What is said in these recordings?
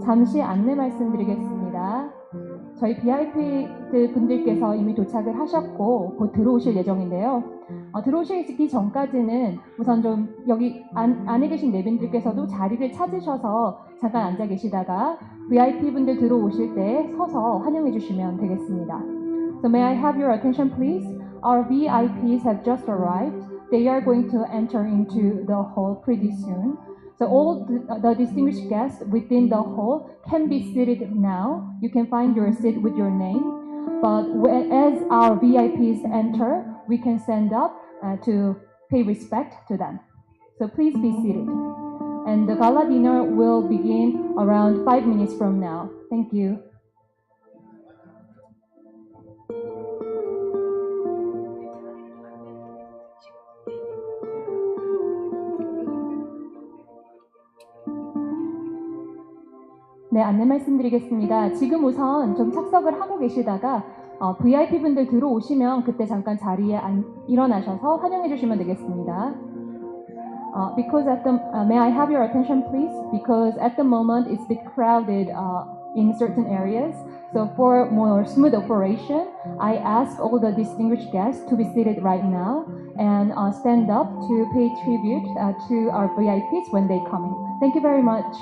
잠시 안내 말씀드리겠습니다. 저희 VIP 분들께서 이미 도착을 하셨고 곧 들어오실 예정인데요. 들어오시기 전까지는 우선 좀 여기 안에 계신 내빈들께서도 자리를 찾으셔서 잠깐 앉아 계시다가 VIP 분들 들어오실 때 서서 환영해 주시면 되겠습니다. So may I have your attention please? Our VIPs have just arrived. They are going to enter into the hall pretty soon. So all the distinguished guests within the hall can be seated now. You can find your seat with your name. But as our VIPs enter, we can stand up to pay respect to them. So please be seated. And the gala dinner will begin around 5 minutes from now. Thank you. 네, 안내 말씀드리겠습니다. 지금 우선 좀 착석을 하고 계시다가 VIP 분들 들어오시면 그때 잠깐 자리에 일어나셔서 환영해 주시면 되겠습니다. Because may I have your attention please? Because at the moment it's a bit crowded in certain areas. So for more smooth operation, I ask all the distinguished guests to be seated right now and stand up to pay tribute to our VIPs when they come in. Thank you very much.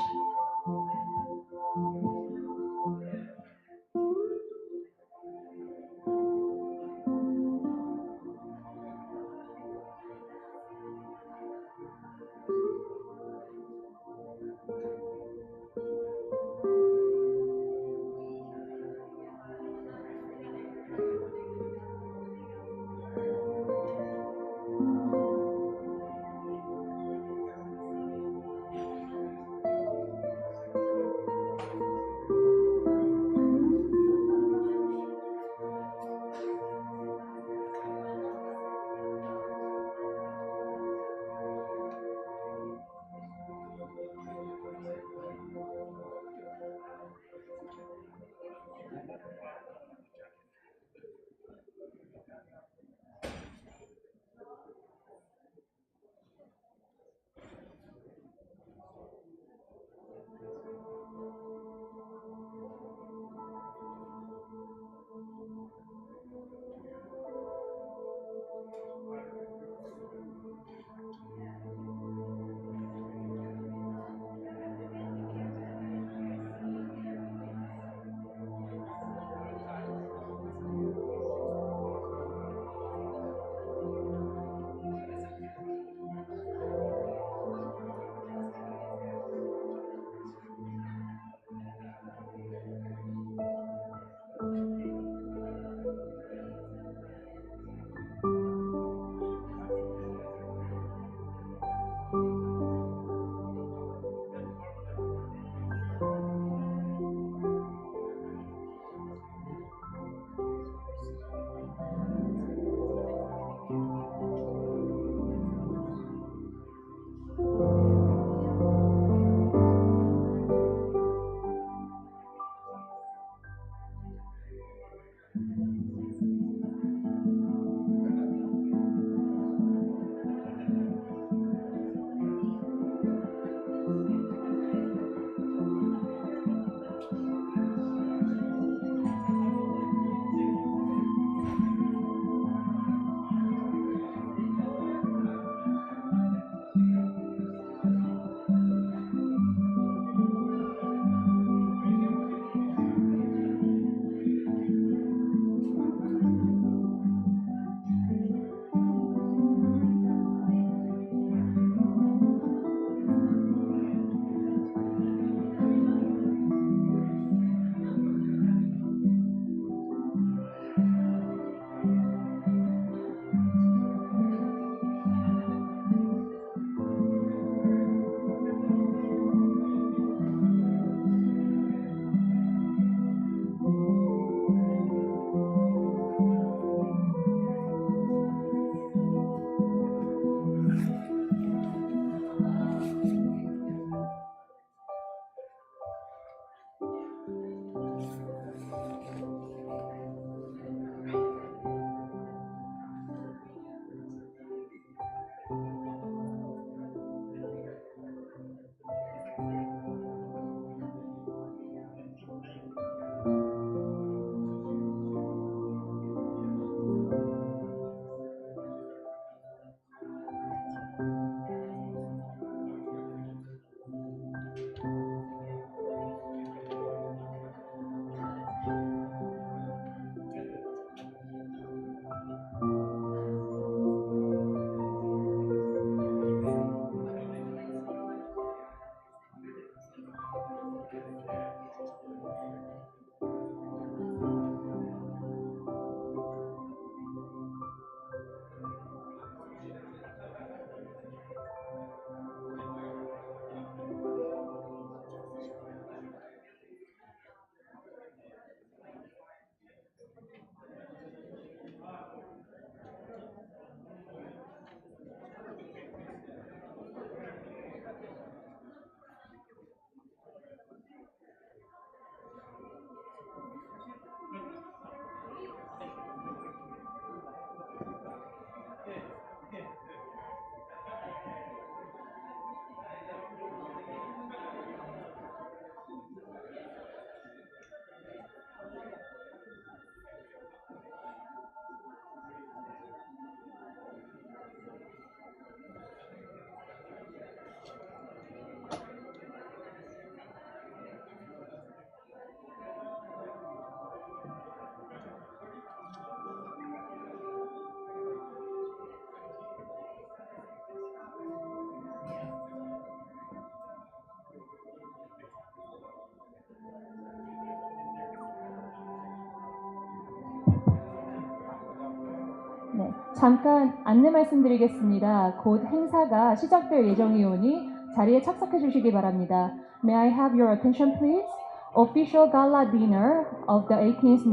잠깐 안내 말씀드리겠습니다. 곧 행사가 시작될 예정이오니 자리에 착석해 주시기 바랍니다. May I have your attention, please? Official gala dinner of the 18th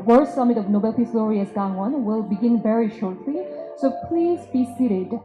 World Summit of Nobel Peace Laureates Gangwon will begin very shortly, so please be seated.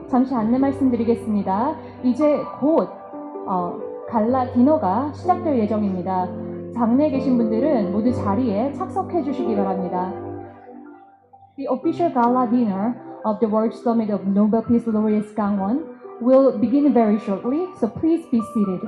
잠시 안내 말씀드리겠습니다. 이제 곧 갈라디너가 시작될 예정입니다. 장내에 계신 분들은 모두 자리에 착석해 주시기 바랍니다. The official gala dinner of the World Summit of Nobel Peace Laureates Gangwon will begin very shortly, so please be seated.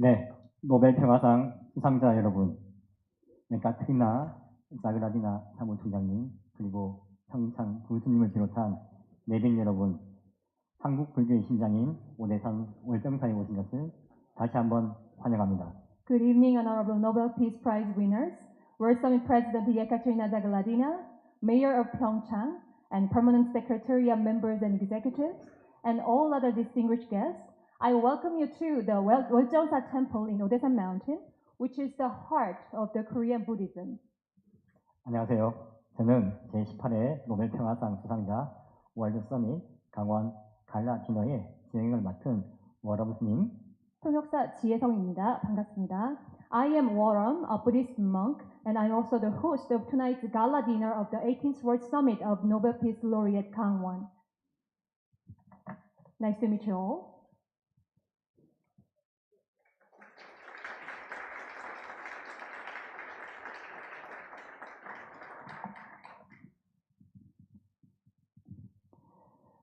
네, 노벨평화상 수상자 여러분, 카트리나 자그라디나 사무총장님, 그리고 평창 교수님을 비롯한 내빈 여러분, 한국불교의 심장인 오대산 월정사에 오신 것을 다시 한번 환영합니다. Good evening, honorable Nobel Peace Prize winners, World Summit President Ekaterina Zagladina, Mayor of Pyeongchang, and Permanent Secretariat members and executives, and all other distinguished guests. I welcome you to the Woljeongsa Temple in Odaesan Mountain, which is the heart of the Korean Buddhism. 안녕하세요. 저는 제18회 노벨평화상 수상자 월드서밋 강원 갈라디너의 수행을 맡은 워럼 스님, 통역사 지혜성입니다. 반갑습니다. I am Warren, a Buddhist monk, and I'm also the host of tonight's gala dinner of the 18th World Summit of Nobel Peace Laureate Kangwon. Nice to meet you all.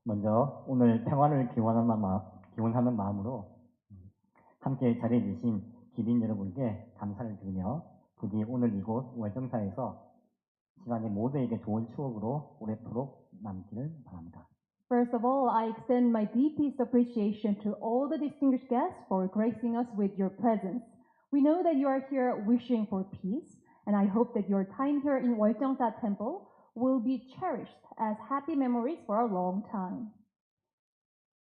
먼저 오늘 평화를 기원하는 마음으로 함께 자리해 주신 기린 여러분께 감사를 드리며 부디 오늘 이곳 월정사에서 시간이 모두에게 좋은 추억으로 오래도록 남기를 바랍니다. First of all, I extend my deepest appreciation to all the distinguished guests for gracing us with your presence. We know that you are here wishing for peace, and I hope that your time here in Woljeongsa Temple will be cherished as happy memories for a long time.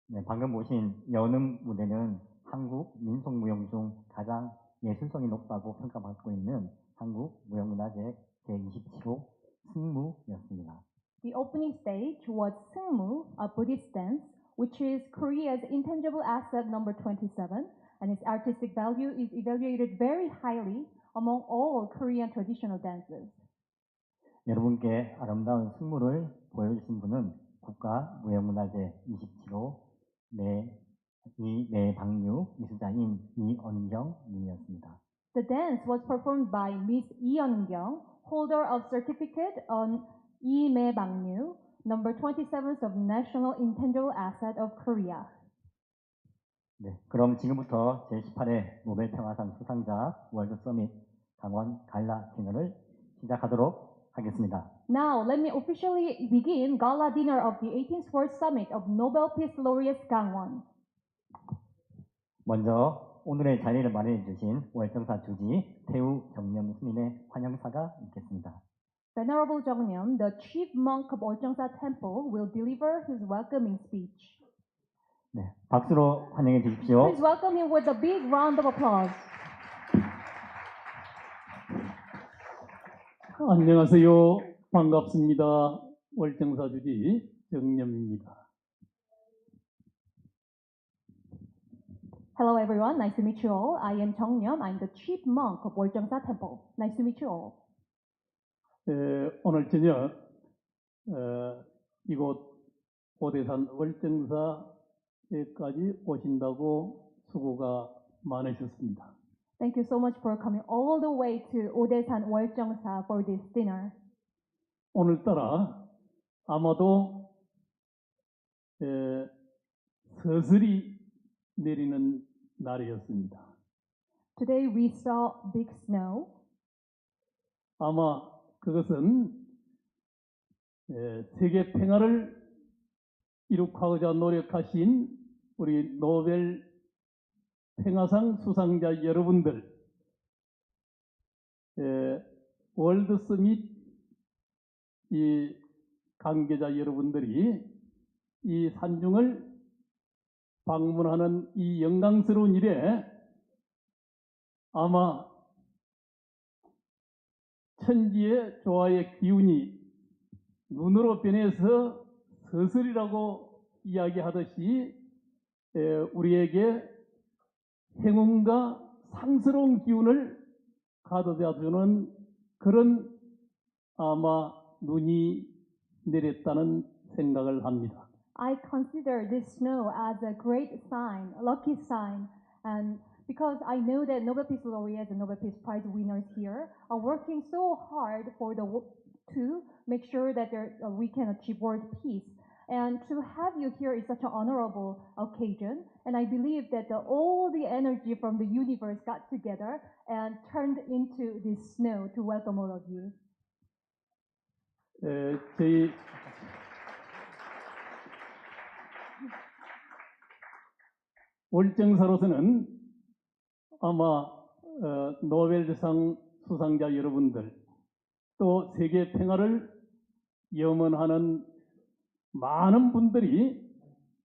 네, 방금 보신 연음 무대는 한국 민속무용 중 가장 예술성이 높다고 평가받고 있는 한국무용문화재 제27호 승무였습니다. The opening stage was Seungmu, a Buddhist dance, which is Korea's intangible asset number 27, and its artistic value is evaluated very highly among all Korean traditional dances. 여러분께 아름다운 승무를 보여주신 분은 국가무형문화재 27호 내방류 이수자인 이언경 님이었습니다. The dance was performed by Miss Lee Eun-kyung, holder of certificate on 이매방류, number 27th of National Intangible Asset of Korea. 네, 그럼 지금부터 제18회 노벨평화상 수상자 월드서밋 강원 갈라디너를 시작하도록 하겠습니다. Now, let me officially begin Gala Dinner of the 18th World Summit of Nobel Peace Laureate Kangwon. 먼저 오늘의 자리를 마련해 주신 월정사 주지 태우 정념 스님의 환영사가 있겠습니다. Venerable Jeongnyam, the chief monk of Woljeongsa Temple, will deliver his welcoming speech. 네, 박수로 환영해 주십시오. Please welcome him with a big round of applause. 안녕하세요. 반갑습니다. 월정사 주지 정념입니다. Hello everyone, nice to meet you all. I am 정념. I'm the chief monk of 월정사 Temple. Nice to meet you all. 오늘 저녁 이곳 오대산 월정사에까지 오신다고 수고가 많으셨습니다. Thank you so much for coming all the way to 오대산 월정사 for this dinner. 오늘따라 아마도 서슬이 내리는 날이었습니다. Today we saw big snow. 아마 그것은 세계 평화를 이룩하고자 노력하신 우리 노벨 평화상 수상자 여러분들, 월드서밋 이 관계자 여러분들이 이 산중을 방문하는 이 영광스러운 일에 아마 천지의 조화의 기운이 눈으로 변해서 서슬이라고 이야기하듯이 우리에게 행운과 상스러운 기운을 가져다주는 그런 아마 눈이 내렸다는 생각을 합니다. I consider this snow as a great sign, a lucky sign, and because I know that Nobel Peace Laureates and Nobel Peace Prize winners here are working so hard to make sure that we can achieve world peace. And to have you here is such an honorable occasion, and I believe that all the energy from the universe got together and turned into this snow to welcome all of you. 저희 월정사로서는 아마 노벨상 수상자 여러분들 또 세계 평화를 염원하는 많은 분들이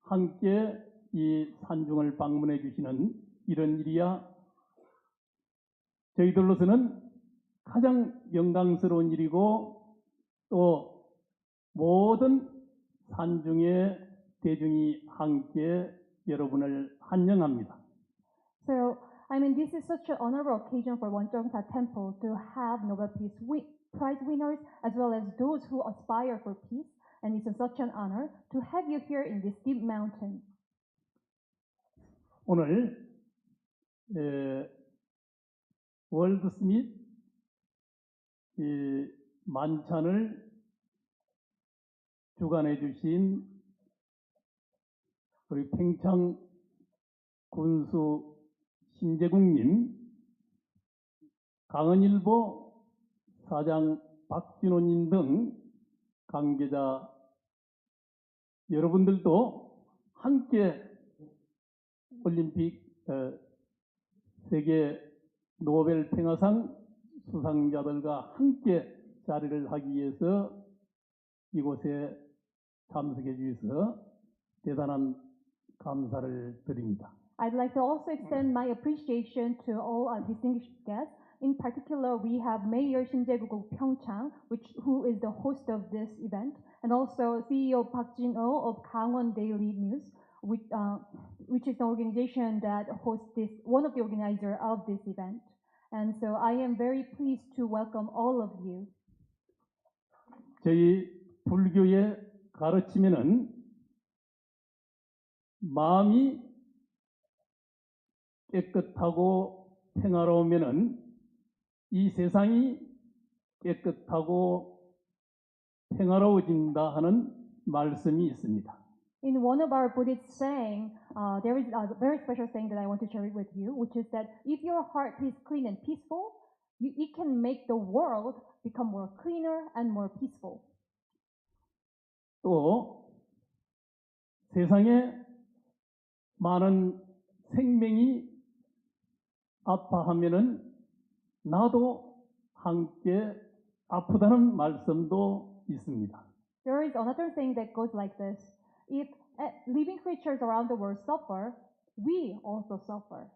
함께 이 산중을 방문해 주시는 이런 일이야 저희들로서는 가장 영광스러운 일이고 또 모든 산중의 대중이 함께 여러분을 환영합니다. So, I mean, this is such an honorable occasion for 월정사 Temple to have Nobel Peace Prize winners as well as those who aspire for peace. And it's such an honor to have you here in this deep mountain. 오늘 월드서밋 만찬을 주관해 주신 우리 평창 군수 신재국님, 강원일보 사장 박진호님 등 관계자 여러분들도 함께 올림픽 세계 노벨 평화상 수상자들과 함께 자리를 하기 위해서 이곳에 참석해 주셔서 대단한 감사를 드립니다. I'd like to also extend my appreciation to all our distinguished guests. In particular, we have Mayor Shin Jae-guk of Pyeongchang, who is the host of this event, and also CEO Park Jin-oh of Gangwon Daily News, which is the organization that hosts this, one of the organizers of this event. And so I am very pleased to welcome all of you. 저희 불교의 가르침에는 마음이 깨끗하고 평화로우면은 이 세상이 깨끗하고 평화로워진다 하는 말씀이 있습니다. In one of our Buddhist saying, there is a very special saying that I want to share it with you, which is that if your heart is clean and peaceful, it can make the world become more cleaner and more peaceful. 또 세상에 많은 생명이 아파하면은 나도 함께 아프다는 말씀도 있습니다. There is another saying that goes like this: if living creatures around the world suffer, we also suffer.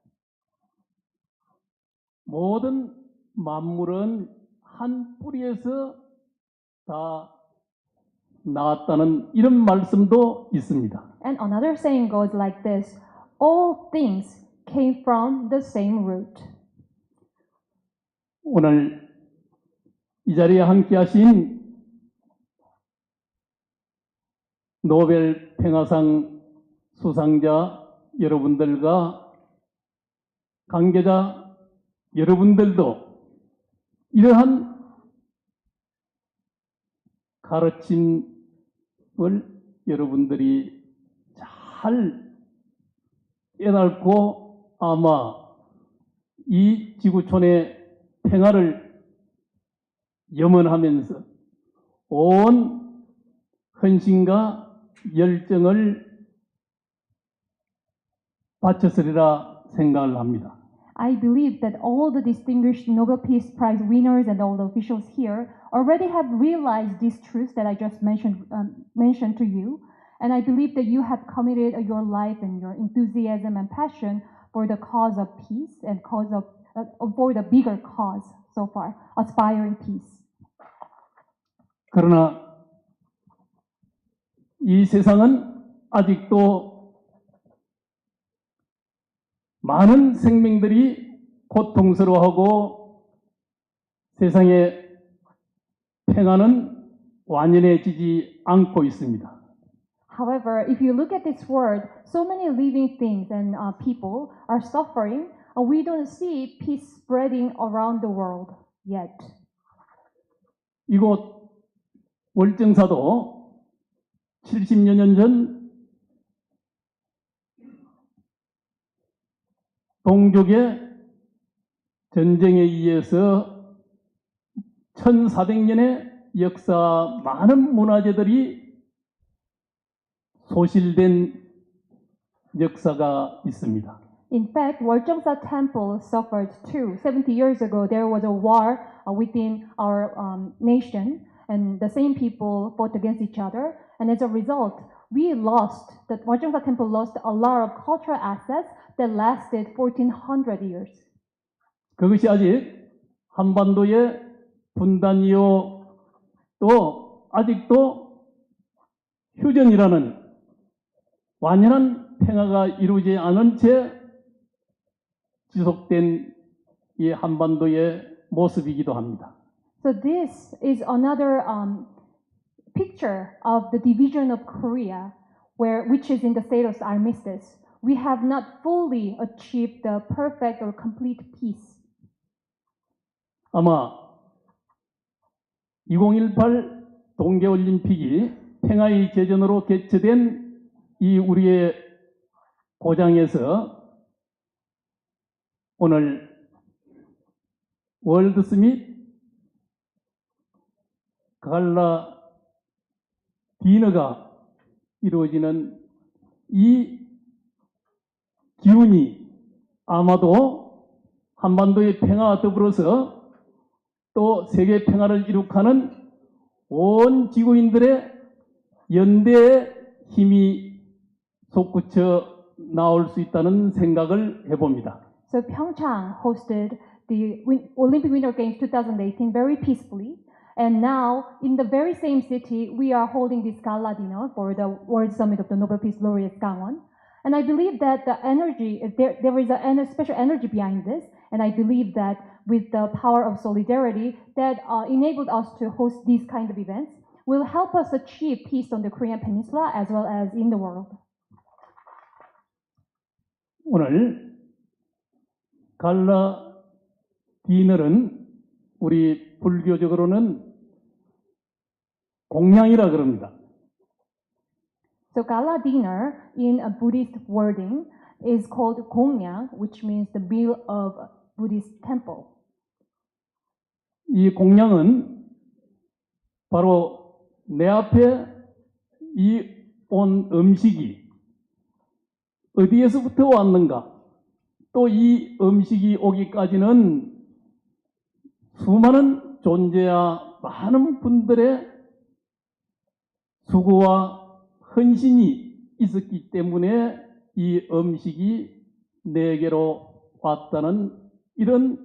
모든 만물은 한 뿌리에서 다 나왔다는 이런 말씀도 있습니다. And another saying goes like this: all things came from the same root. 오늘 이 자리에 함께 하신 노벨평화상 수상자 여러분들과 관계자 여러분들도 이러한 가르침을 여러분들이 잘 깨닫고 아마 이 지구촌의 평화를 염원하면서 온 헌신과 열정을 바쳤으리라 생각을 합니다. I believe that all the distinguished Nobel Peace Prize winners and all the officials here already have realized these truths that I just mentioned to you. And I believe that you have committed your life and your enthusiasm and passion for the cause of peace and for the bigger cause so far, aspiring peace. 그러나 이 세상은 아직도 많은 생명들이 고통스러워하고 세상의 평화는 완연해지지 않고 있습니다. However, if you look at this world, so many living things and people are suffering. We don't see peace spreading around the world yet. 이곳 월정사도 70여 년 전 동족의 전쟁에 의해서 1400년의 역사 많은 문화재들이 소실된 역사가 있습니다. In fact, 월정사 Temple suffered too. 70 years ago, there was a war within our nation, and the same people fought against each other. And as a result, the 월정사 Temple lost a lot of cultural assets that lasted 1400 years. 그것이 아직 한반도의 분단 이후 또 아직도 휴전이라는 완연한 평화가 이루어지지 않은 채 지속된 이 한반도의 모습이기도 합니다. So this is another picture of the division of Korea, which is in the state of armistice. We have not fully achieved the perfect or complete peace. 아마 2018 동계올림픽이 평화의 제전으로 개최된 이 우리의 고장에서 오늘 월드서밋 갈라디너’가 이루어지는 이 기운이 아마도 한반도의 평화와 더불어서 또 세계 평화를 이룩하는 온 지구인들의 연대의 힘이 솟구쳐 나올 수 있다는 생각을 해봅니다. So Pyeongchang hosted the Olympic Winter Games 2018 very peacefully. And now, in the very same city, we are holding this gala dinner for the World Summit of the Nobel Peace Laureate Gangwon. And I believe that the energy, there is a special energy behind this. And I believe that with the power of solidarity that enabled us to host these kind of events will help us achieve peace on the Korean Peninsula as well as in the world. 오늘 갈라디너는 우리 불교적으로는 공양이라 그럽니다. So gala dinner in a Buddhist wording is called gongyang, which means the meal of Buddhist temple. 이 공양은 바로 내 앞에 이 온 음식이 어디에서부터 왔는가? 또 이 음식이 오기까지는 수많은 존재와 많은 분들의 수고와 헌신이 있었기 때문에 이 음식이 내게로 왔다는 이런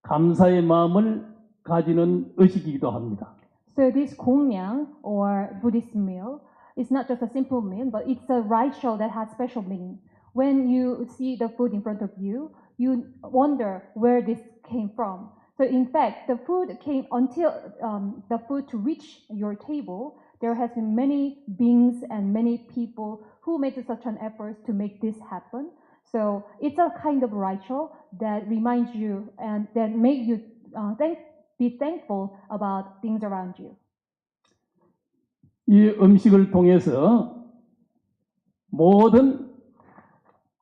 감사의 마음을 가지는 의식이기도 합니다. So this gongyang or Buddhist meal is not just a simple meal, but it's a ritual that has special meaning. When you see the food in front of you, you wonder where this came from. So in fact, the food came until the food to reach your table. There has been many beings and many people who made such an effort to make this happen. So it's a kind of ritual that reminds you and that make you be thankful about things around you. 이 음식을 통해서 모든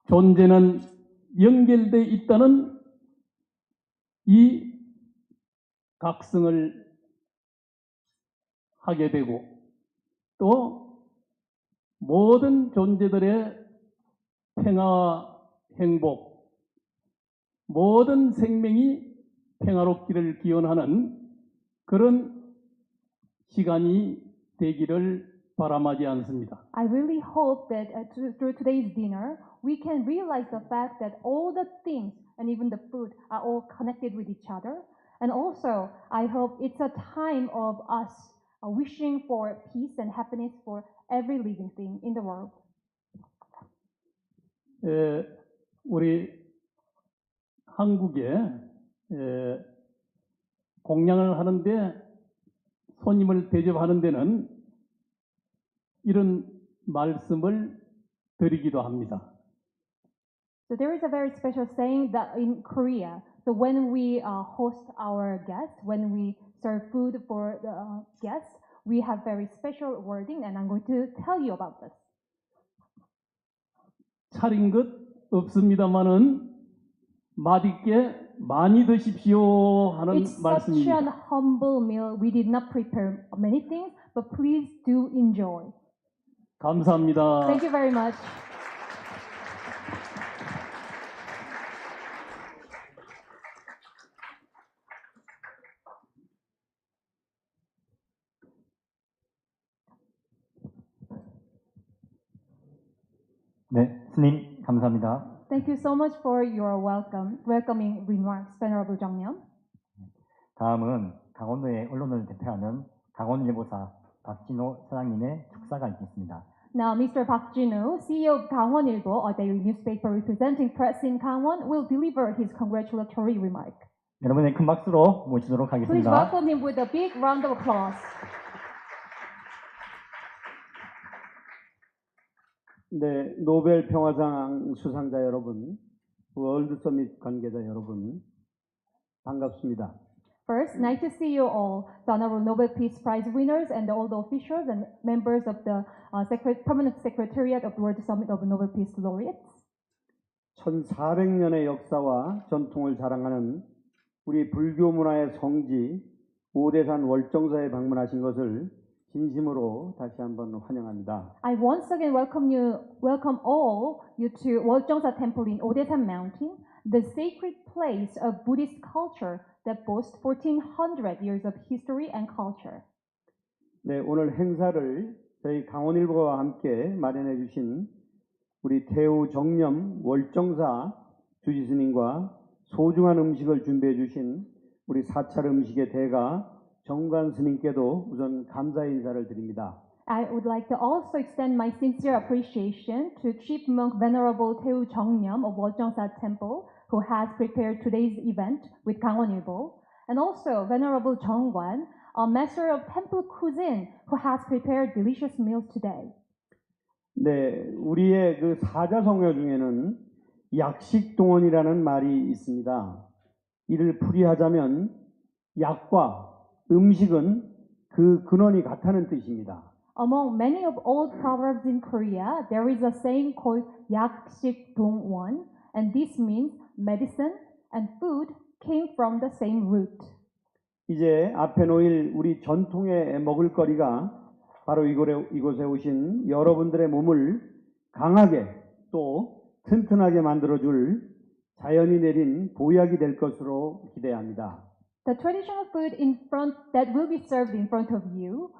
존재는 연결되어 있다는 이 각성을 하게 되고 또 모든 존재들의 평화와 행복, 모든 생명이 평화롭기를 기원하는 그런 시간이 되기를 바람하지 않습니다. I really hope that through today's dinner, we can realize the fact that all the things and even the food are all connected with each other. And also, I hope it's a time of us wishing for peace and happiness for every living thing in the world. 우리 한국에 공양을 하는데 손님을 대접하는 데는 이런 말씀을 드리기도 합니다. So there is a very special saying that in Korea. So when we host our guests, when we serve food for the guests, we have very special wording, and I'm going to tell you about this. 차린 것 없습니다마는 맛있게 많이 드십시오 하는 It's such 말씀입니다. an humble meal. We did not prepare many things, but please do enjoy. 감사합니다. Thank you very much. 네, 스님 감사합니다. Thank you so much for your welcoming remarks, Venerable 정령. 다음은 강원도의 언론을 대표하는 강원일보사 박진호 사장님의 축사가 있겠습니다. Now, Mr. Park Jin-woo, CEO of 강원일보, a daily newspaper representing press in Gangwon, will deliver his congratulatory remark. 여러분의 큰 박수로 모시도록 Please 하겠습니다. welcome him with a big round of applause. 네, 노벨평화상 수상자 여러분, 월드서밋 관계자 여러분, 반갑습니다. First, nice to see you all, the Honorable Nobel Peace Prize winners and all the officials and members of the Permanent Secretariat of the World Summit of Nobel Peace Laureates. 1400년의 역사와 전통을 자랑하는 우리 불교 문화의 성지 오대산 월정사에 방문하신 것을 진심으로 다시 한번 환영합니다. I once again welcome all you to 월정사 Temple in Odesan Mountain, the sacred place of Buddhist culture that boasts 1400 years of history and culture. 네, 오늘 행사를 저희 강원일보와 함께 마련해 주신 우리 태우 정념 월정사 주지스님과 소중한 음식을 준비해 주신 우리 사찰음식의 대가 정관스님께도 우선 감사의 인사를 드립니다. I would like to also extend my sincere appreciation to Chief Monk Venerable Tae Jeongnyam of 월정사 Temple, who has prepared today's event with 강원일보, and also Venerable Jeongwan, a master of temple cuisine, who has prepared delicious meals today. 네, 우리의 그 사자성어 중에는 약식동원이라는 말이 있습니다. 이를 풀이하자면 약과 음식은 그 근원이 같다는 뜻입니다. Among many of old proverbs in Korea, there is a saying called 약식 동원, and this means medicine and food came from the same root. 이제 앞에 놓일 우리 전통의 먹을거리가 바로 이곳에 오신 여러분들의 몸을 강하게 또 튼튼하게 만들어줄 자연이 내린 보약이 될 것으로 기대합니다. The traditional food that will be served in front of you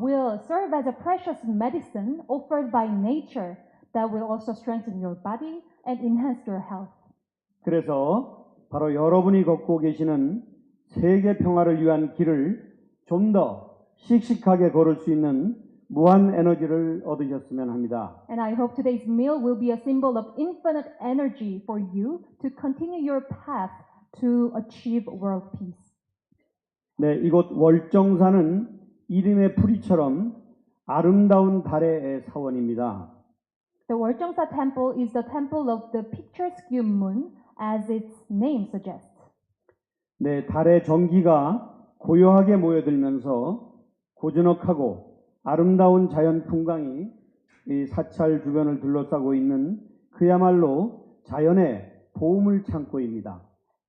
will serve as a precious medicine offered by nature that will also strengthen your body and enhance your health. 그래서 바로 여러분이 걷고 계시는 세계 평화를 위한 길을 좀 더 씩씩하게 걸을 수 있는 무한 에너지를 얻으셨으면 합니다. And I hope today's meal will be a symbol of infinite energy for you to continue your path to achieve world peace. 네, 이곳 월정사는 이름의 풀이처럼 아름다운 달의 사원입니다. The 월정사 temple is the temple of the picturesque moon, as its name suggests. 네, 달의 전기가 고요하게 모여들면서 고즈넉하고 아름다운 자연 풍광이 이 사찰 주변을 둘러싸고 있는 그야말로 자연의 보물 창고입니다.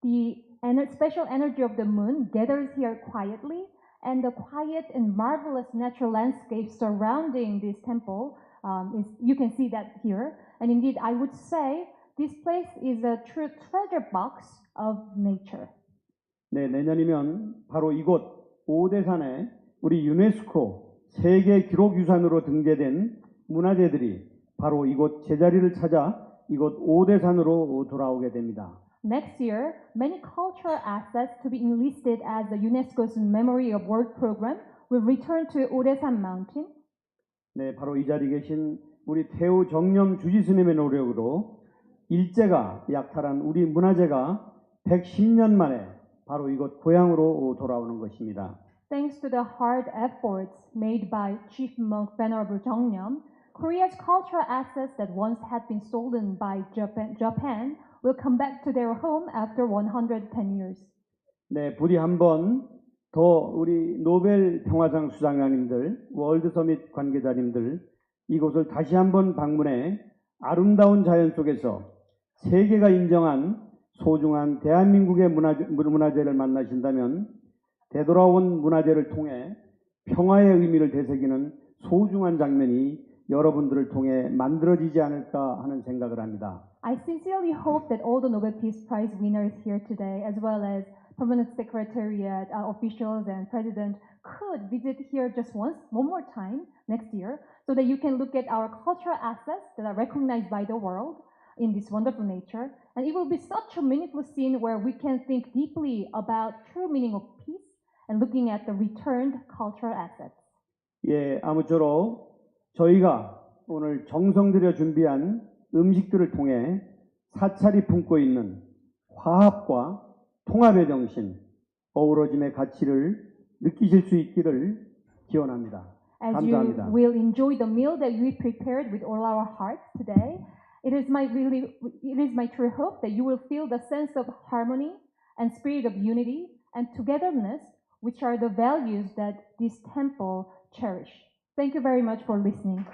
The special energy of the moon gathers here quietly, and the quiet and marvelous natural landscape surrounding this temple, you can see that here. And indeed, I would say this place is a true treasure box of nature. 네, 내년이면 바로 이곳 오대산에 우리 유네스코 세계 기록유산으로 등재된 문화재들이 바로 이곳 제자리를 찾아 이곳 오대산으로 돌아오게 됩니다. Next year, many cultural assets to be enlisted as the UNESCO's Memory of World Program will return to Oresan Mountain. 네, 바로 이 자리에 계신 우리 태우 정념 주지스님의 노력으로 일제가 약탈한 우리 문화재가 110년 만에 바로 이곳 고향으로 돌아오는 것입니다. Thanks to the hard efforts made by Chief Monk Venerable Jeongnam, Korea's cultural assets that once had been stolen by Japan will come back to their home after 110 years. 네, 부디 한번 더 우리 노벨평화상 수상자님들, 월드서밋 관계자님들 이곳을 다시 한번 방문해 아름다운 자연 속에서 세계가 인정한 소중한 대한민국의 문화재를 만나신다면 되돌아온 문화재를 통해 평화의 의미를 되새기는 소중한 장면이 여러분들을 통해 만들어지지 않을까 하는 생각을 합니다. I sincerely hope that all the Nobel Peace Prize winners here today, as well as Permanent Secretariat officials and President, could visit here just one more time next year, so that you can look at our cultural assets that are recognized by the world in this wonderful nature, and it will be such a meaningful scene where we can think deeply about true meaning of peace and looking at the returned cultural assets. 예, 아무쪼록 저희가 오늘 정성 들여 준비한 음식들을 통해 사찰이 품고 있는 화합과 통합의 정신, 어우러짐의 가치를 느끼실 수 있기를 기원합니다. As 감사합니다. you will enjoy the meal that we prepared with all our hearts today, it is my true hope that you will feel the sense of harmony and spirit of unity and togetherness, which are the values that this temple cherish. Thank you very much for listening.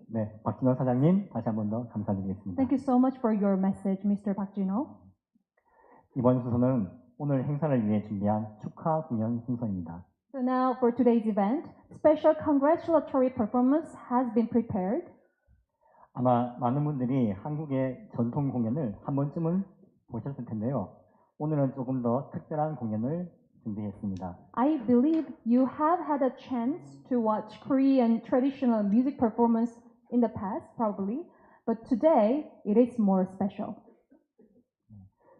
네, 박진호 사장님 다시 한 번 더 감사드리겠습니다. Thank you so much for your message, Mr. Park Jin-ho. 이번 순서는 오늘 행사를 위해 준비한 축하 공연 순서입니다. So now for today's event, special congratulatory performance has been prepared. 아마 많은 분들이 한국의 전통 공연을 한 번쯤은 보셨을 텐데요. 오늘은 조금 더 특별한 공연을 준비했습니다. I believe you have had a chance to watch Korean traditional music performance in the past, probably, but today it is more special.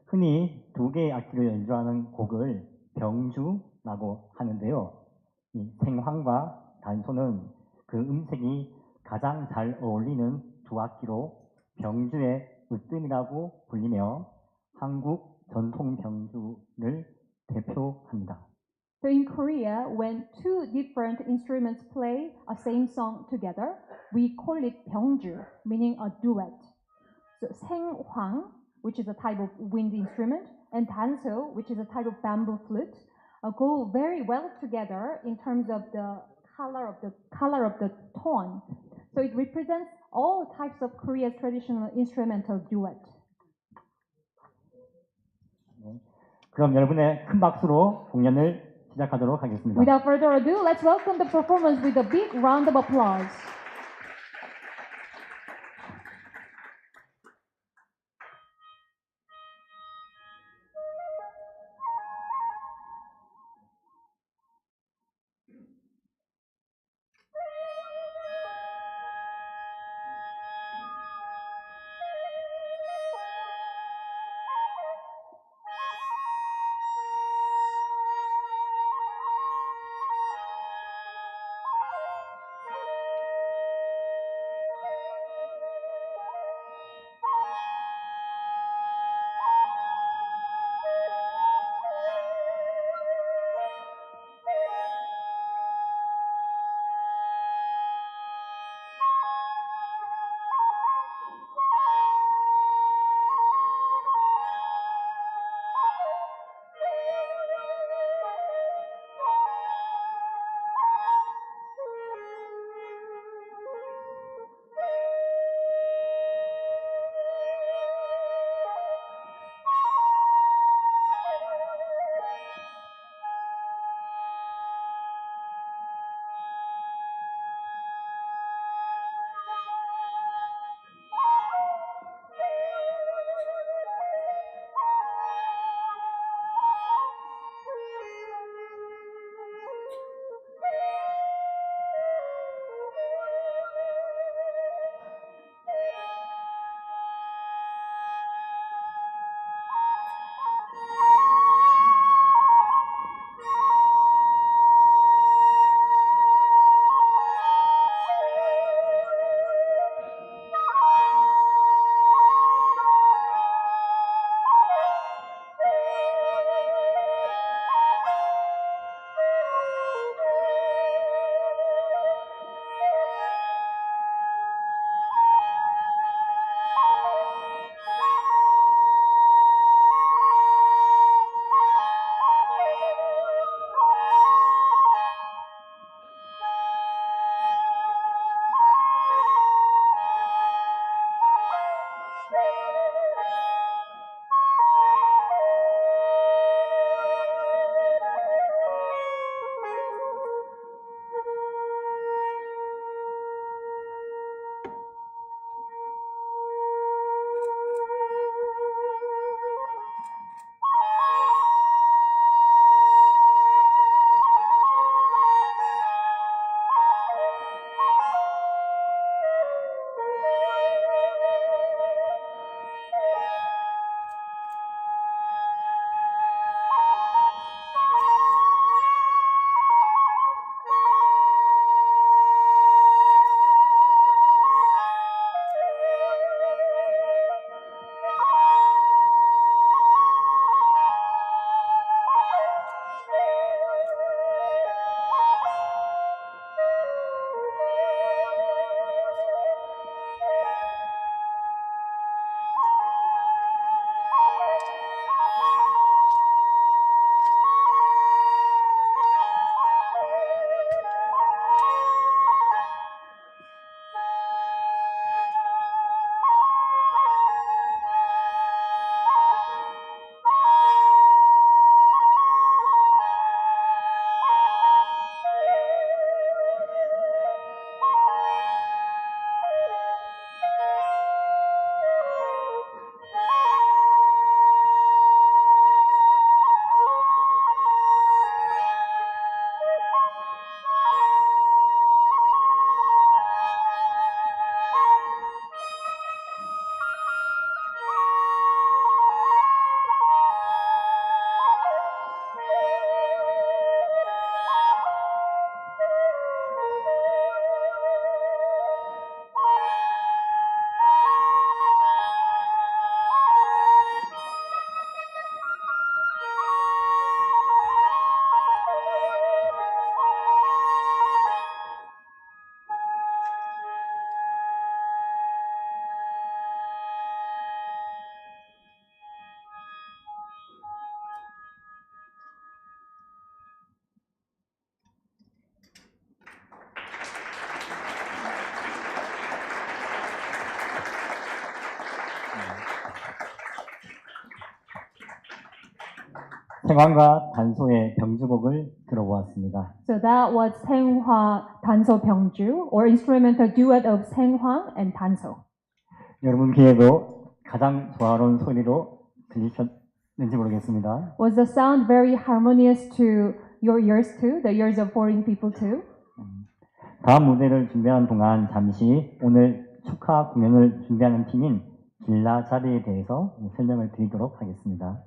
흔히 두 개의 악기를 연주하는 곡을 병주라고 하는데요. 이 생황과 단소는 그 음색이 가장 잘 어울리는 두 악기로 병주의 으뜸이라고 불리며 한국 전통 병주를 대표합니다. So in Korea, when two different instruments play a same song together, we call it 병주, meaning a duet. So 생황, which is a type of wind instrument, and 단소, which is a type of bamboo flute, go very well together in terms of the color of the tone. So it represents all types of Korea's traditional instrumental duet. 그럼 여러분의 큰 박수로 공연을 시작하도록 하겠습니다. Without further ado, let's welcome the performance with a big round of applause. 생황과 단소의 병주곡을 들어보았습니다. So that was 생화 단소 병주, or instrumental duet of 생황 and 단소. 여러분 귀에도 가장 조화로운 소리로 들리셨는지 모르겠습니다. Was the sound very harmonious to your ears too, the ears of foreign people too? 다음 무대를 준비하는 동안 잠시 오늘 축하 공연을 준비하는 팀인 길라자리에 대해서 설명을 드리도록 하겠습니다.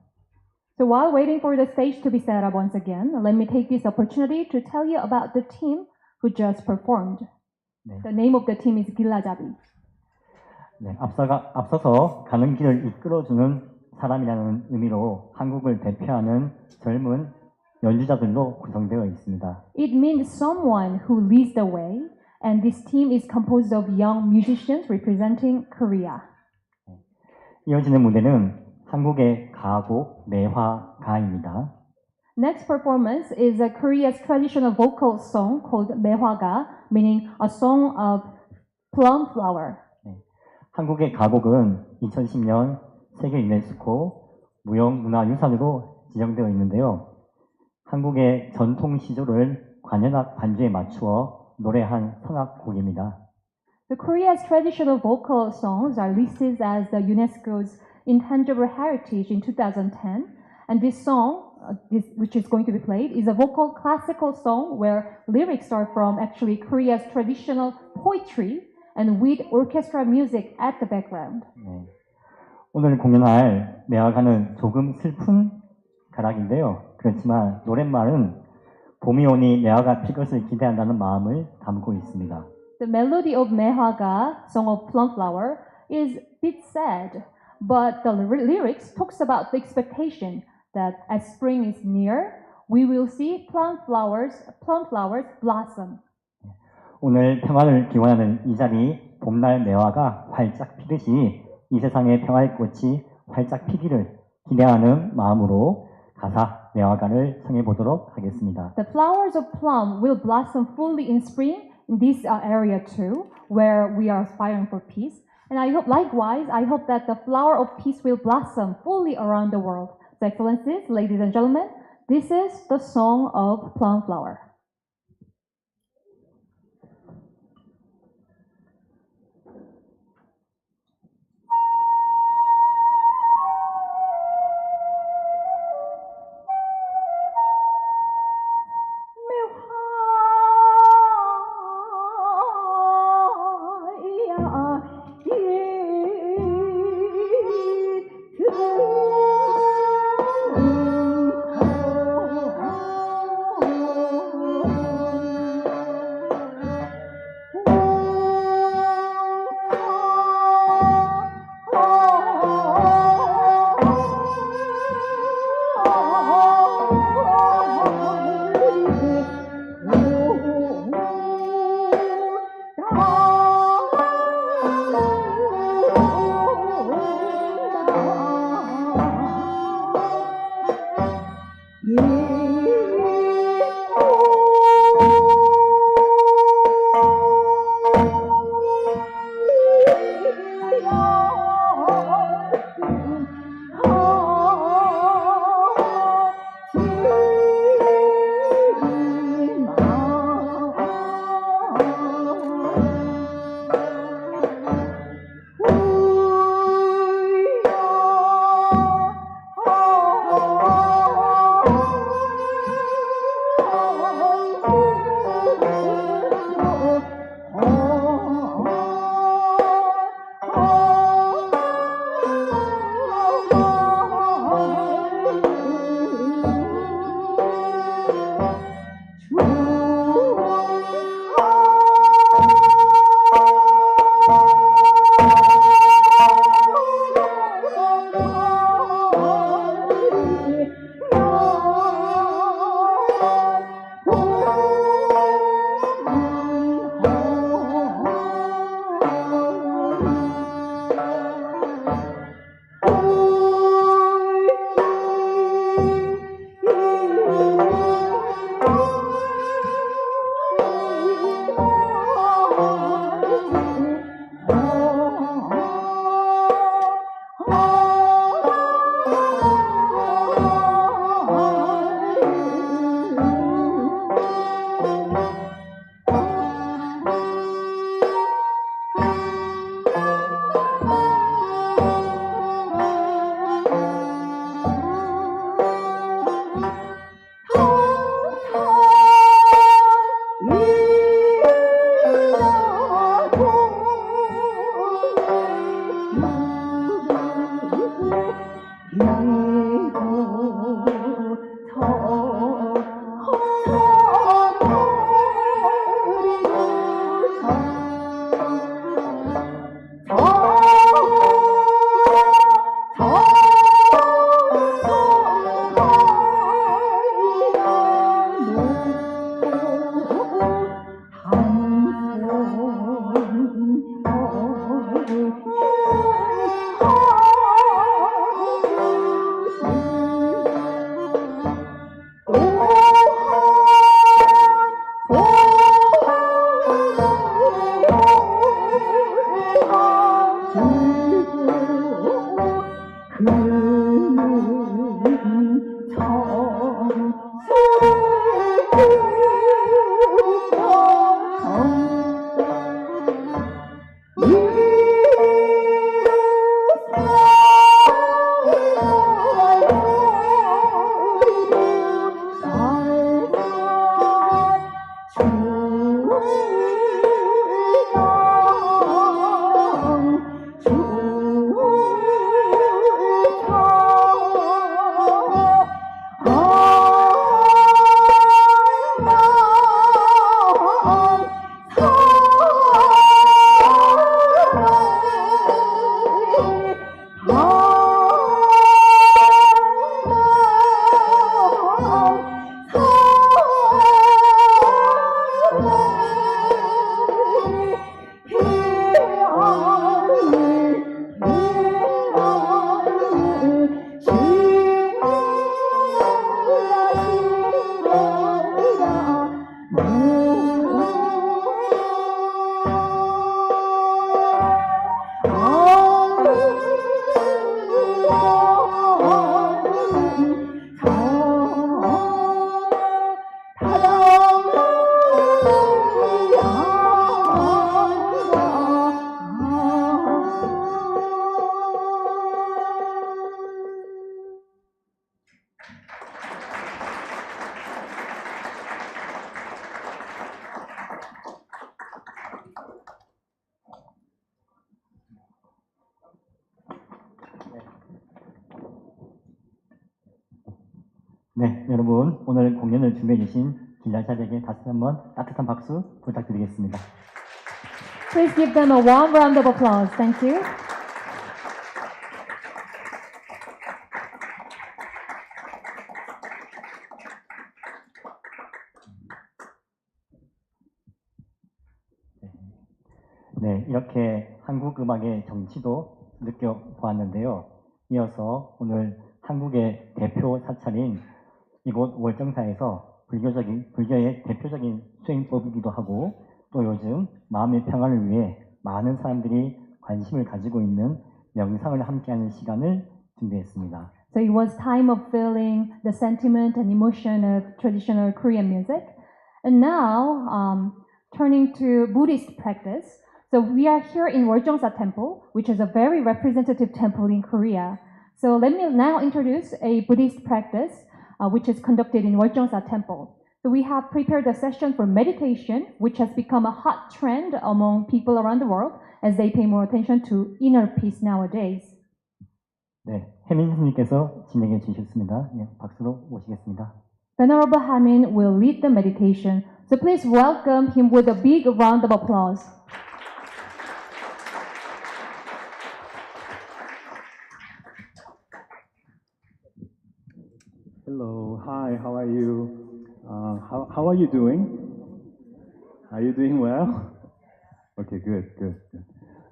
So while waiting for the stage to be set up once again, let me take this opportunity to tell you about the team who just performed. 네. The name of the team is 길라자비. 네, 앞서서 가는 길을 이끌어주는 사람이라는 의미로 한국을 대표하는 젊은 연주자들로 구성되어 있습니다. It means someone who leads the way, and this team is composed of young musicians representing Korea. 이어지는 무대는 한국의 가곡 매화가입니다. Next performance is a Korea's traditional vocal song called 매화가, meaning a song of plum flower. 한국의 가곡은 2010년 세계 유네스코 무형문화유산으로 지정되어 있는데요. 한국의 전통 시조를 관현악 반주에 맞추어 노래한 성악곡입니다. The Korea's traditional vocal songs are listed as the UNESCO's intangible heritage in 2010, and this song, which is going to be played, is a vocal classical song where lyrics are from actually Korea's traditional poetry and with orchestra music at the background. 네. 오늘 공연할 매화가는 조금 슬픈 가락인데요. 그렇지만 노랫말은 봄이 오니 매화가 필 것을 기대한다는 마음을 담고 있습니다. The melody of 매화가, song of plum flower, is a bit sad, but the lyrics talks about the expectation that as spring is near, we will see plum flowers blossom. 오늘 평화를 기원하는 이 자리 봄날 매화가 활짝 피듯이 이 세상의 평화의 꽃이 활짝 피기를 기대하는 마음으로 가사 매화가를 청해 보도록 하겠습니다. The flowers of plum will blossom fully in spring in this area too, where we are aspiring for peace. And I hope, likewise, I hope that the flower of peace will blossom fully around the world. So, Excellencies, ladies and gentlemen, this is the song of plum flower. 네, 여러분 오늘 공연을 준비해 주신 길라샤에게 다시 한번 따뜻한 박수 부탁드리겠습니다. Please give them a warm round of applause. Thank you. 네, 이렇게 한국 음악의 정치도 느껴보았는데요. 이어서 오늘 한국의 대표 사찰인 이곳 월정사에서 불교의 대표적인 수행법이기도 하고 또 요즘 마음의 평안을 위해 많은 사람들이 관심을 가지고 있는 명상을 함께하는 시간을 준비했습니다. So it was time of feeling the sentiment and emotion of traditional Korean music. And now, turning to Buddhist practice. So we are here in 월정사 Temple, which is a very representative temple in Korea. So let me now introduce a Buddhist practice, which is conducted in 월정사 Temple. So we have prepared a session for meditation, which has become a hot trend among people around the world as they pay more attention to inner peace nowadays. 네, 혜민 스님께서 진행해 주셨습니다. 네, 박수로 모시겠습니다. Venerable Hamin will lead the meditation, so please welcome him with a big round of applause. Hello, hi, how are you? How are you doing? Are you doing well? Okay, good.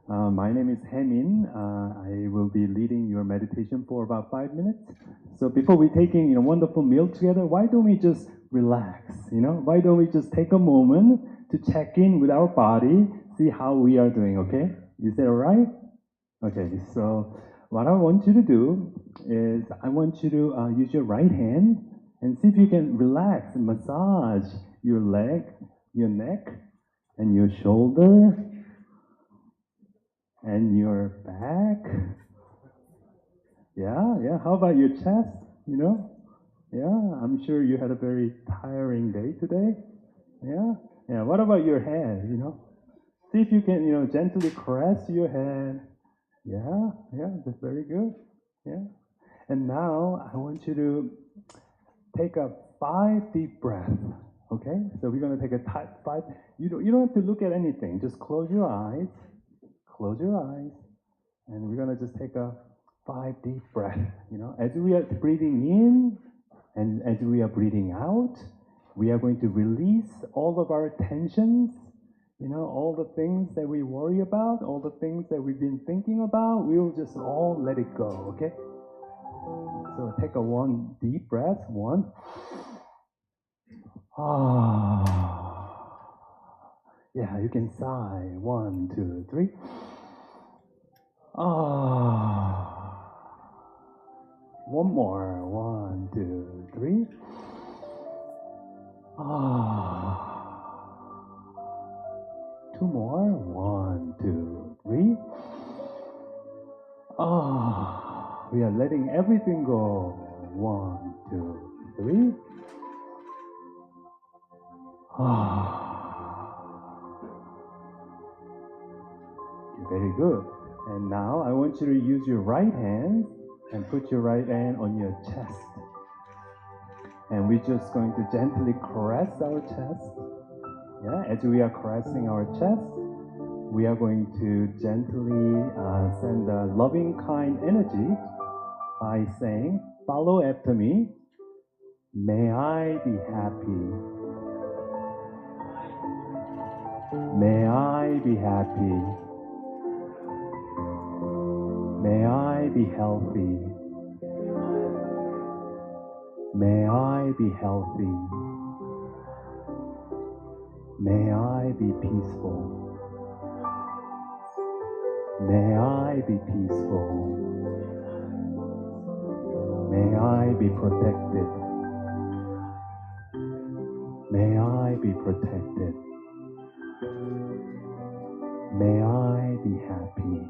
My name is Haemin. I will be leading your meditation for about 5 minutes. So before we taking a wonderful meal together, why don't we just relax? Why don't we just take a moment to check in with our body, see how we are doing? Okay, is that alright? Okay, so what I want you to do is I want you to use your right hand and see if you can relax and massage your leg, your neck, and your shoulder, and your back. Yeah. How about your chest? Yeah, I'm sure you had a very tiring day today. Yeah. What about your head? See if you can, gently caress your head. Yeah, that's very good. Yeah. And now I want you to take a 5 deep breaths. Okay? So we're going to take a 5. You don't have to look at anything. Just close your eyes. Close your eyes. And we're going to just take a 5 deep breaths. As we are breathing in and as we are breathing out, we are going to release all of our tensions. All the things that we worry about, all the things that we've been thinking about, we'll just all let it go, okay? So take a 1 deep breath. 1. Yeah, you can sigh. 1, 2, 3. 1 more. 1, 2, 3. 2 more. 1, 2, 3. We are letting everything go. 1, 2, 3. Very good. And now I want you to use your right hand and put your right hand on your chest. And we're just going to gently caress our chest. Yeah, as we are caressing our chest, we are going to gently send a loving, kind energy by saying, follow after me, may I be happy. May I be happy. May I be healthy. May I be healthy. May I be peaceful. May I be peaceful. May I be protected. May I be protected. May I be happy.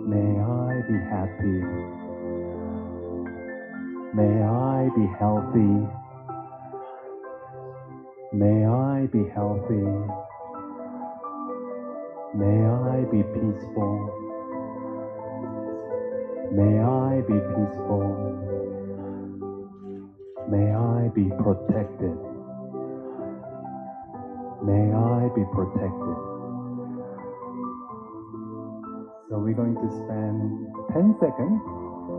May I be happy. May I be healthy. May I be healthy. May I be peaceful. May I be peaceful. May I be protected. May I be protected. So we're going to spend 10 seconds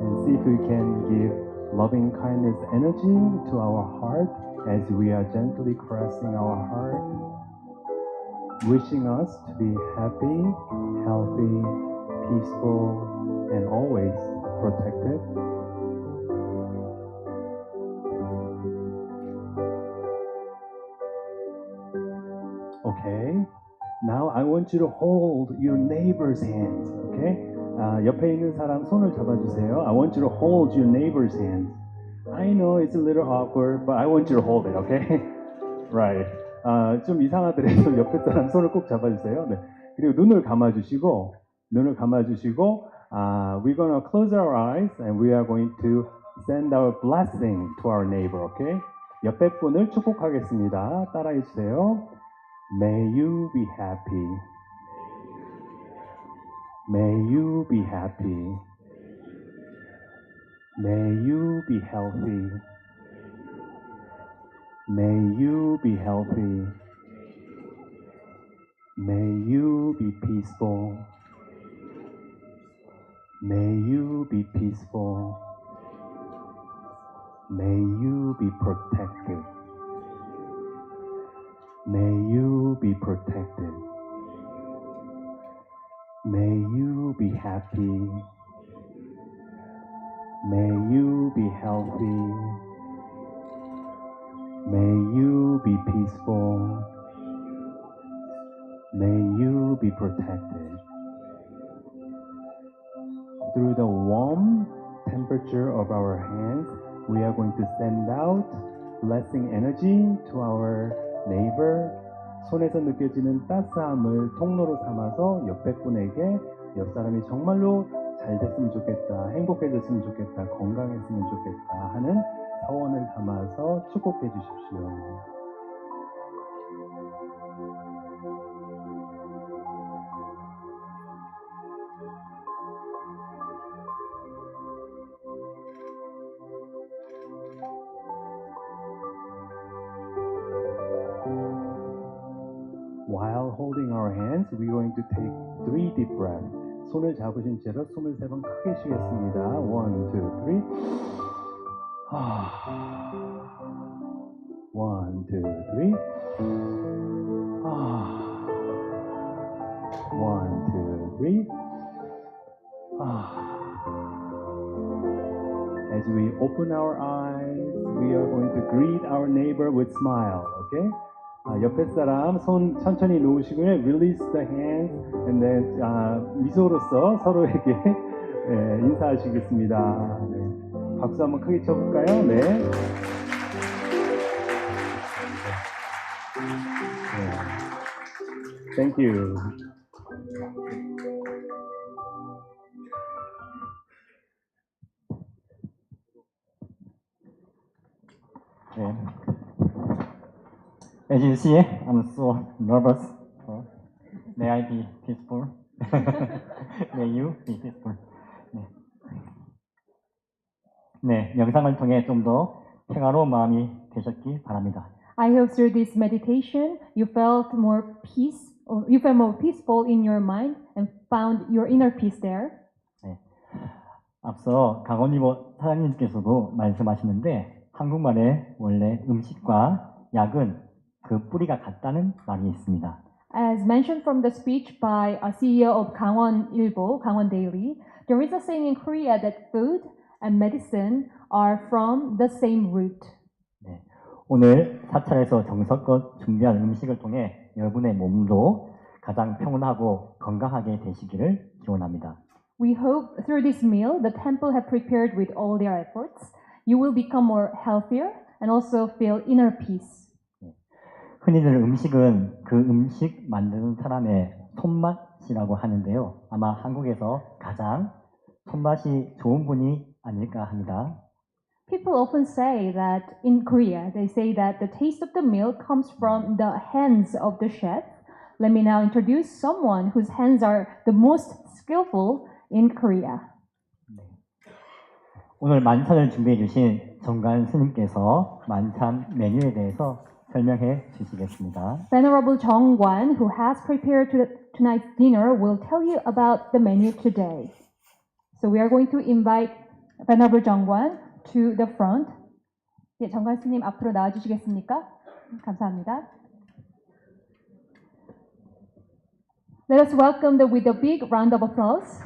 and see if we can give loving kindness energy to our heart as we are gently caressing our heart, wishing us to be happy, healthy, peaceful, and always protected. Okay, now I want you to hold your neighbor's hands. Okay, 옆에 있는 사람 손을 잡아주세요. I want you to hold your neighbor's hands. I know it's a little awkward, but I want you to hold it. Okay, right. 좀 이상하더라도 옆에 사람 손을 꼭 잡아주세요. 네. 그리고 눈을 감아주시고, we're gonna close our eyes and we are going to send our blessing to our neighbor. Okay, 옆에 분을 축복하겠습니다. 따라해 주세요. May you be happy. May you be happy. May you be healthy. May you be healthy. May you be peaceful. May you be peaceful. May you be protected. May you be protected. May you be happy. May you be healthy. May you be peaceful. May you be protected. Through the warm temperature of our hands, we are going to send out blessing energy to our neighbor. 손에서 느껴지는 따스함을 통로로 삼아서 옆에 분에게 옆 사람이 정말로 잘 됐으면 좋겠다, 행복해졌으면 좋겠다, 건강했으면 좋겠다 하는 서원을 담아서 축복해 주십시오. While holding our hands, we're going to take 3 deep breaths. 손을 잡으신 채로 23번 크게 쉬겠습니다. 1, 2, 3. 1, 2, 3. 1, 2, 3. As we open our eyes, we are going to greet our neighbor with smile. Okay? 옆에 사람 손 천천히 놓으시고요. Release the hands and then 미소로서 서로에게 인사하시겠습니다. 네. 박수 한번 크게 쳐볼까요? 네. Thank you. 네. As you see, I'm so nervous. May I be peaceful? May you be peaceful? 네. 네, 명상을 통해 좀 더 평화로운 마음이 되셨기 바랍니다. I hope through this meditation you felt more peace, or you felt more peaceful in your mind and found your inner peace there. 네. 앞서 강원일보 사장님께서도 말씀하시는데 한국말에 원래 음식과 약은 그 뿌리가 같다는 말이 있습니다. As mentioned from the speech by a CEO of 강원일보, 강원 Daily, there is a saying in Korea that food and medicine are from the same root. 네. 오늘 사찰에서 정성껏 준비한 음식을 통해 여러분의 몸도 가장 평온하고 건강하게 되시기를 기원합니다. We hope through this meal the temple have prepared with all their efforts, you will become more healthier and also feel inner peace. 흔히들 음식은 그 음식 만드는 사람의 손맛이라고 하는데요. 아마 한국에서 가장 손맛이 좋은 분이 아닐까 합니다. People often say that in Korea, they say that the taste of the meal comes from the hands of the chef. Let me now introduce someone whose hands are the most skillful in Korea. 오늘 만찬을 준비해 주신 정관스님께서 만찬 메뉴에 대해서 설명해 주시겠습니다. Venerable Jeongwan, who has prepared tonight's dinner, will tell you about the menu today. So we are going to invite Venerable Jeongwan to the front. 예, 정관스님 앞으로 나와주시겠습니까? 감사합니다. Let us welcome them with a big round of applause.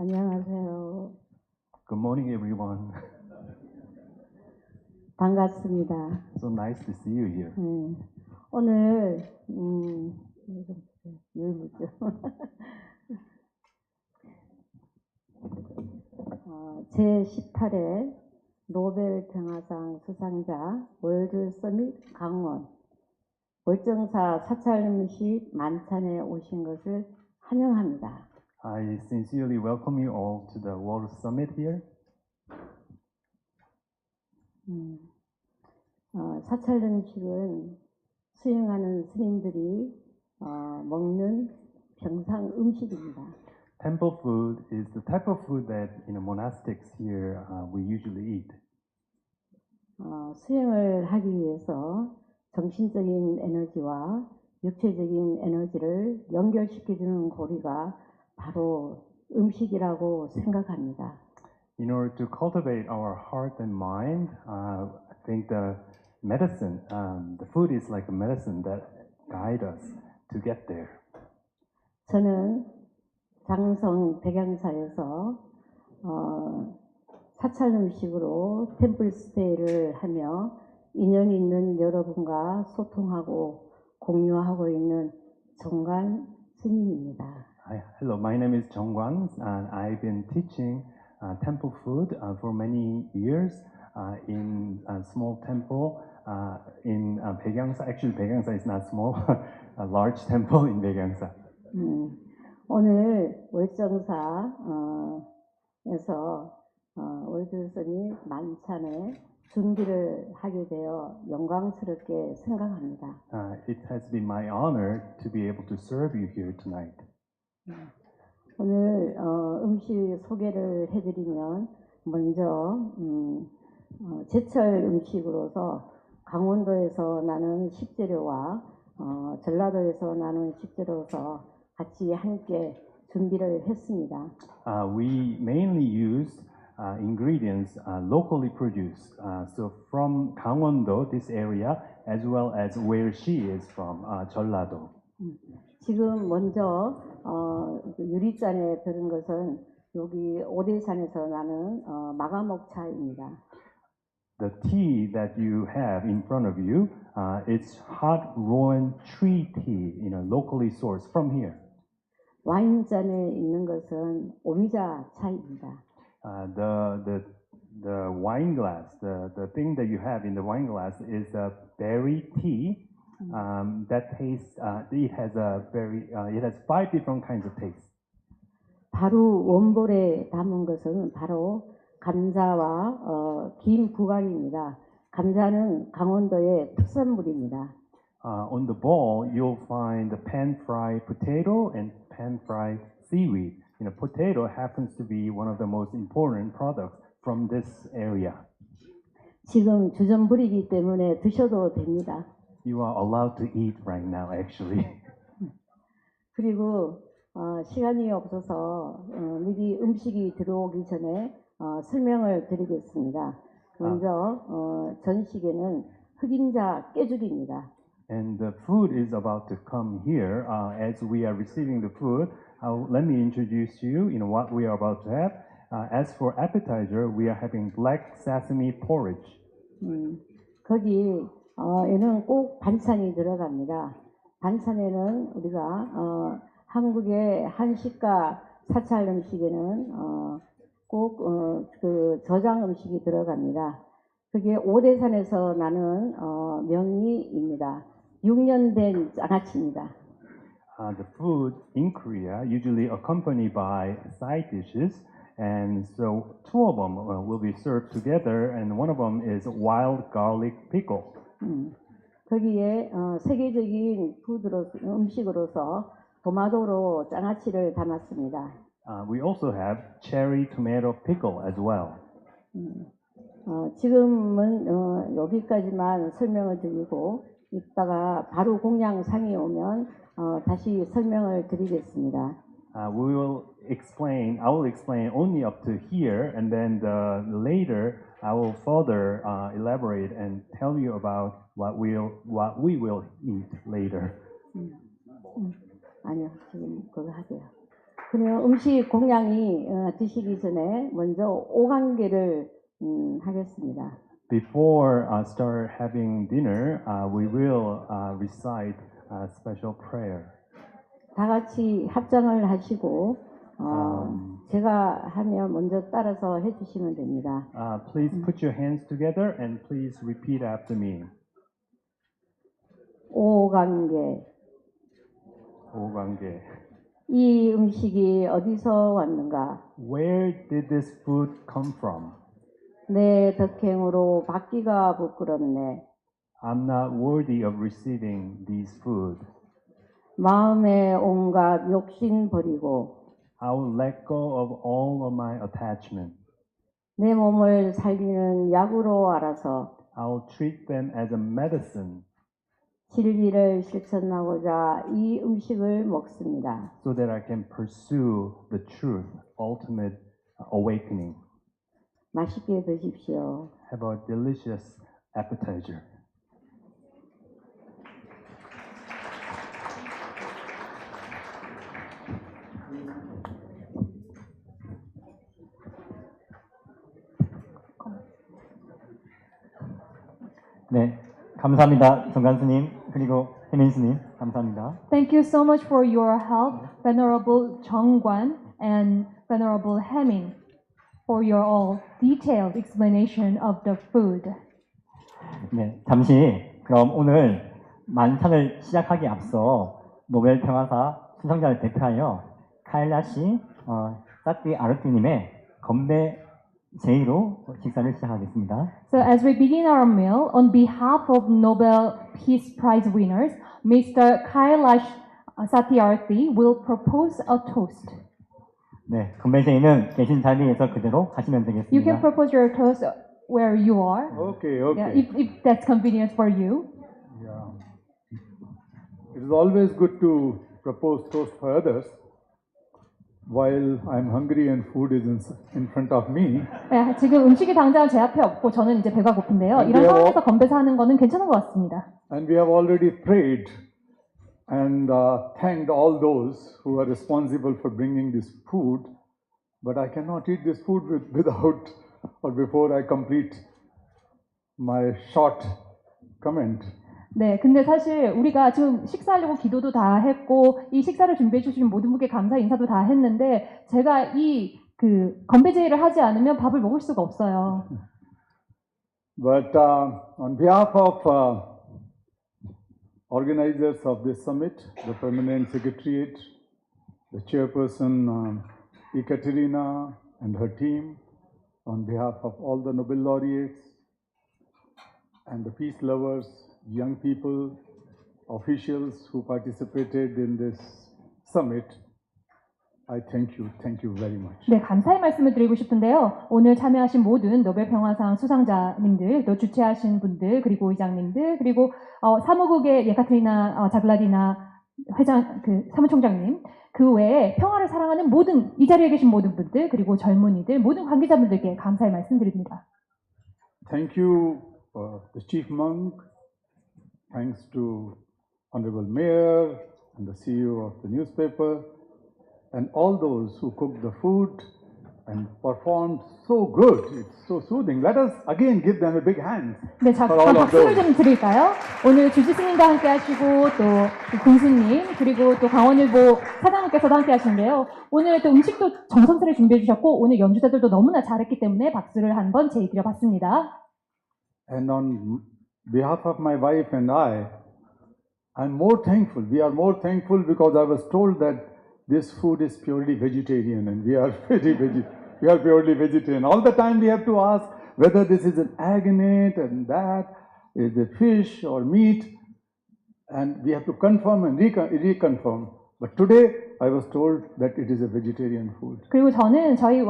안녕하세요. Good morning, everyone. 반갑습니다. So nice to see you here. 오늘 율무죠. 제18회 노벨평화상 수상자 월드서밋 강원 월정사 사찰음식 만찬에 오신 것을 환영합니다. I sincerely welcome you all to the World Summit here. 사찰음식은 수행하는 스님들이 먹는 병상 음식입니다. Temple food is the type of food that monastics here we usually eat. 수행을 하기 위해서 정신적인 에너지와 육체적인 에너지를 연결시켜주는 고리가 바로 음식이라고 생각합니다. In order to cultivate our heart and mind, I think the medicine, the food is like a medicine that guide us to get there. 저는 장성 백양사에서 사찰 음식으로 템플 스테이를 하며 인연 있는 여러분과 소통하고 공유하고 있는 정관스님입니다. Hello, my name is 정관, and I've been teaching temple food for many years in a small temple in Baekhyangsa. Actually, Baekhyangsa is not small, a large temple in Baekhyangsa. 오늘 월정사에서 월드서밋 만찬에 준비를 하게 되어 영광스럽게 생각합니다. It has been my honor to be able to serve you here tonight. 오늘 음식 소개를 해드리면 먼저 제철 음식으로서 강원도에서 나는 식재료와 전라도에서 나는 식재료로서 같이 함께 준비를 했습니다. We mainly used ingredients locally produced. So from Gangwon-do, this area, as well as where she is from, 전라도. 지금 먼저 유리잔에 들은 것은 여기 오대산에서 나는 마가목차입니다. The tea that you have in front of you, it's hot rowan tree tea, locally sourced from here. 와인잔에 있는 것은 오미자 차입니다. The wine glass, the thing that you have in the wine glass is a berry tea. That tastes. It has it has 5 different kinds of taste. 바로 원볼에 담은 것은 바로 감자와 김 부각입니다. 감자는 강원도의 특산물입니다. On the bowl, you'll find the pan-fried potato and pan-fried seaweed. Potato happens to be one of the most important products from this area. 지금 주전부리기 때문에 드셔도 됩니다. You are allowed to eat right now, actually. 그리고 시간이 없어서 미리 음식이 들어오기 전에 설명을 드리겠습니다. 먼저 전식에는 흑임자 깨죽입니다. And the food is about to come here. As we are receiving the food, let me introduce you. What we are about to have. As for appetizer, we are having black sesame porridge. 거기 얘는 꼭 반찬이 들어갑니다. 반찬에는 우리가 한국의 한식과 사찰 음식에는 꼭 그 저장 음식이 들어갑니다. 그게 오대산에서 나는 명이입니다. 6년 된 장아찌입니다. The food in Korea usually accompanied by side dishes, and so two of them will be served together, and one of them is wild garlic pickle. 거기에 세계적인 음식으로서 도마도로 장아찌를 담았습니다. We also have cherry tomato pickle as well. 지금은 여기까지만 설명을 드리고 이따가 바로 공양상이 오면 다시 설명을 드리겠습니다. I will explain only up to here, and then later I will further elaborate and tell you about what we will eat later. 아니요, 지금 그거 하세요. 그러면 음식 공양이 드시기 전에 먼저 오관계를 하겠습니다. Before I start having dinner, we will recite a special prayer. 다 같이 합장을 하시고 제가 하면 먼저 따라서 해주시면 됩니다. Please put your hands together and please repeat after me. 오관계. 오관계. 이 음식이 어디서 왔는가? Where did this food come from? 내 덕행으로 받기가 부끄럽네. I'm not worthy of receiving this food. 마음의 온갖 욕심 버리고 I will let go of all of my attachment. 내 몸을 살리는 약으로 알아서 I will treat them as a medicine 진리를 실천하고자 이 음식을 먹습니다. so that I can pursue the truth, ultimate awakening. 맛있게 드십시오. Have a delicious appetizer. 네, 감사합니다. 정관스님 그리고 혜민스님 감사합니다. Thank you so much for your help, Venerable 정관 and Venerable Hemming, for your all detailed explanation of the food. 네, 잠시 그럼 오늘 만찬을 시작하기 앞서 노벨평화사 수상자를 대표하여 카일라시 사티 아르티님의 건배 제의로 식사를 시작하겠습니다. So as we begin our meal, on behalf of Nobel Peace Prize winners, Mr. Kailash Satyarthi will propose a toast. 네, 건배 제의는 계신 자리에서 그대로 하시면 되겠습니다. You can propose your toast where you are. Okay, Yeah, okay. if that's convenient for you. Yeah. It is always good to propose toast for others while I'm hungry and food is in front of me. 네, 지금 음식이 당장 제 앞에 없고 저는 이제 배가 고픈데요. 이런 근데요. 상황에서 건배사 하는 거는 괜찮은 것 같습니다. And we have already prayed and thanked all those who are responsible for bringing this food. But I cannot eat this food without or before I complete my short comment. 네, 근데 사실 우리가 지금 식사하려고 기도도 다 했고 이 식사를 준비해 주신 모든 분께 감사 인사도 다 했는데 제가 이 건배 제의를 하지 않으면 밥을 먹을 수가 없어요. But on behalf of organizers of this summit, the permanent secretariat, the chairperson Ekaterina and her team, on behalf of all the Nobel laureates and the peace lovers, young people, officials who participated in this summit, I thank you very much. 네, 감사의 말씀을 드리고 싶은데요. 오늘 참여하신 모든 노벨평화상 수상자님들, 또 주최하신 분들, 그리고 의장님들, 그리고 사무국의 예카트리나 자글라디나 회장, 사무총장님, 그 외에 평화를 사랑하는 모든 이 자리에 계신 모든 분들, 그리고 젊은이들, 모든 관계자분들께 감사의 말씀드립니다. Thank you, the chief monk. Thanks to Honorable Mayor and the CEO of the newspaper and all those who cooked the food and performed so good. It's so soothing. Let us again give them a big hand. 네, For all of 박수를 those. 좀 드릴까요? 오늘 주지스님과 함께 하시고 또 군수님 그리고 또 강원일보 사장님께서도 함께 하시는데요. 오늘 또 음식도 정성스레 준비해 주셨고 오늘 연주자들도 너무나 잘했기 때문에 박수를 한번 제의드려봤습니다. And on behalf of my wife and I'm more thankful. We are more thankful because I was told that this food is purely vegetarian and we are we are purely vegetarian. All the time we have to ask whether this is an egg in it and that is it fish or meat, and we have to confirm and reconfirm. But today I was told that it is a vegetarian food. 그리고 저는 저희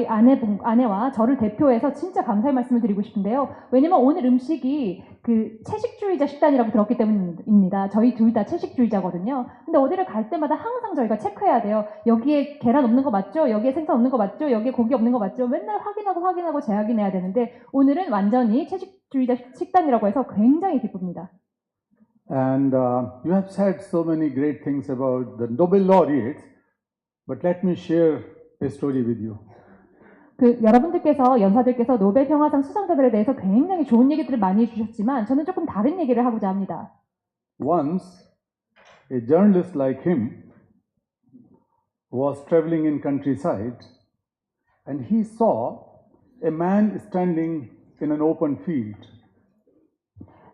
아내와 저를 대표해서 진짜 감사의 말씀을 드리고 싶은데요. 왜냐면 오늘 음식이 그 채식주의자 식단이라고 들었기 때문입니다. 저희 둘 다 채식주의자거든요. 근데 어디를 갈 때마다 항상 저희가 체크해야 돼요. 여기에 계란 없는 거 맞죠? 여기에 생선 없는 거 맞죠? 여기에 고기 없는 거 맞죠? 맨날 확인하고 재확인해야 되는데 오늘은 완전히 채식주의자 식단이라고 해서 굉장히 기쁩니다. And you have said so many great things about the Nobel laureates, but let me share a story with you. 여러분들께서 연사들께서 노벨평화상 수상자들에 대해서 굉장히 좋은 얘기들을 많이 해주셨지만 저는 조금 다른 얘기를 하고자 합니다. Once, a journalist like him was traveling in countryside, and he saw a man standing in an open field.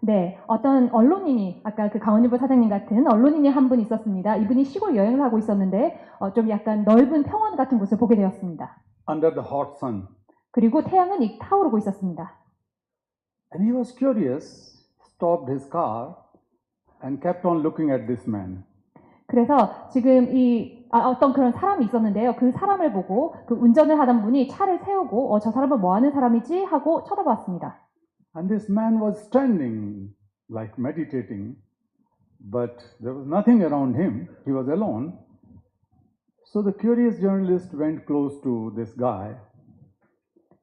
네, 어떤 언론인이 아까 그 강원일보 사장님 같은 언론인이 한 분 있었습니다. 이분이 시골 여행을 하고 있었는데 좀 약간 넓은 평원 같은 곳을 보게 되었습니다. Under the hot sun. 그리고 태양은 타오르고 있었습니다. And he was curious, stopped his car and kept on looking at this man. 그래서 지금 어떤 그런 사람이 있었는데요. 그 사람을 보고 그 운전을 하던 분이 차를 세우고 저 사람은 뭐 하는 사람이지 하고 쳐다봤습니다. And this man was standing, like meditating, but there was nothing around him. He was alone. So the curious journalist went close to this guy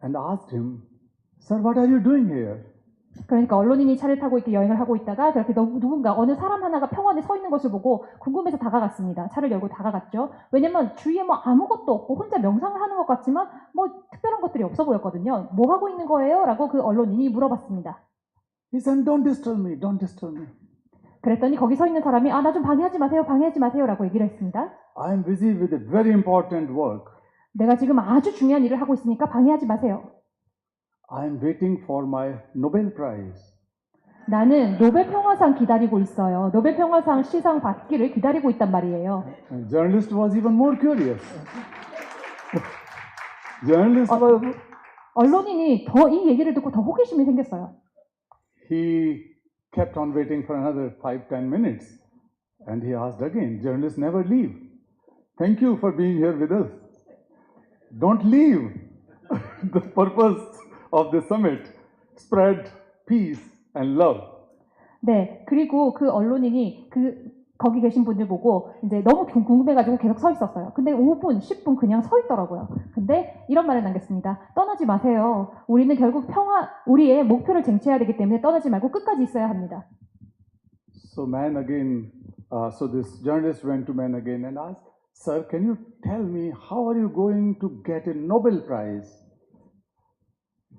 and asked him, "Sir, what are you doing here?" 그러니까 언론인이 차를 타고 이렇게 여행을 하고 있다가 그렇게 누군가 어느 사람 하나가 평원에 서 있는 것을 보고 궁금해서 다가갔습니다. 차를 열고 다가갔죠. 왜냐면 주위에 뭐 아무것도 없고 혼자 명상을 하는 것 같지만 뭐 특별한 것들이 없어 보였거든요. 뭐 하고 있는 거예요? 라고 그 언론인이 물어봤습니다. He said, "Don't disturb me, don't disturb me. 그랬더니 거기 서 있는 사람이 나 좀 방해하지 마세요 라고 얘기를 했습니다. I am busy with a very important work. 내가 지금 아주 중요한 일을 하고 있으니까 방해하지 마세요. I am waiting for my Nobel Prize." 나는 노벨평화상 기다리고 있어요. 노벨평화상 시상 받기를 기다리고 있단 말이에요. And the journalist was even more curious. Journalist was, 언론인이 더 이 얘기를 듣고 더 호기심이 생겼어요. he kept on waiting for another 5-10 minutes. And he asked again, journalists never leave. Thank you for being here with us. Don't leave. The purpose of the summit, spread peace and love. 네, 그리고 그 언론인이 거기 계신 분들 보고 이제 너무 궁금해가지고 계속 서 있었어요. 근데 5분, 10분 그냥 서 있더라고요. 근데 이런 말을 남겼습니다. 떠나지 마세요. 우리는 결국 우리의 목표를 쟁취해야 되기 때문에 떠나지 말고 끝까지 있어야 합니다. So this journalist went to man again and asked, "Sir, can you tell me how are you going to get a Nobel Prize?"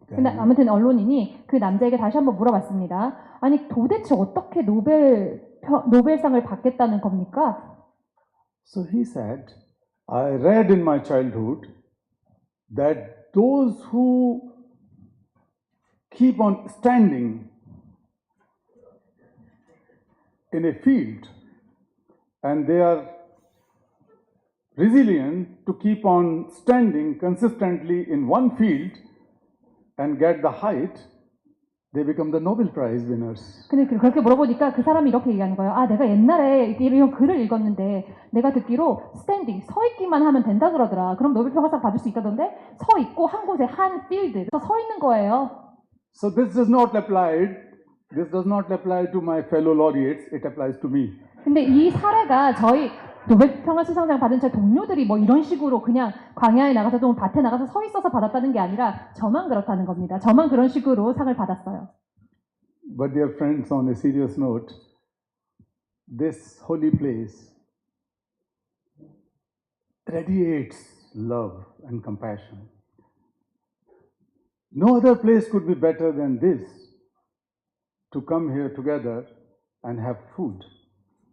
근데 아무튼 언론인이 그 남자에게 다시 한번 물어봤습니다. 아니 도대체 어떻게 노벨상을 받겠다는 겁니까? So he said, "I read in my childhood that those who keep on standing in a field and they are resilient to keep on standing consistently in one field and get the height, they become the Nobel Prize winners." 근데 그렇게 물어보니까 그 사람이 이렇게 얘기하는 거예요. 내가 옛날에 이런 글을 읽었는데 내가 듣기로 스탠딩, 서 있기만 하면 된다 그러더라. 그럼 노벨평화상 받을 수 있다던데 서 있고 한 곳에 한 필드에서 서 있는 거예요. So this does not apply to my fellow laureates, it applies to me. 근데 이 사례가 저희 노벨평화 수상장 받은 제 동료들이 뭐 이런 식으로 그냥 광야에 나가서 또는 밭에 나가서 서 있어서 받았다는 게 아니라 저만 그렇다는 겁니다. 저만 그런 식으로 상을 받았어요. But dear friends, on a serious note, this holy place radiates love and compassion. No other place could be better than this, to come here together and have food,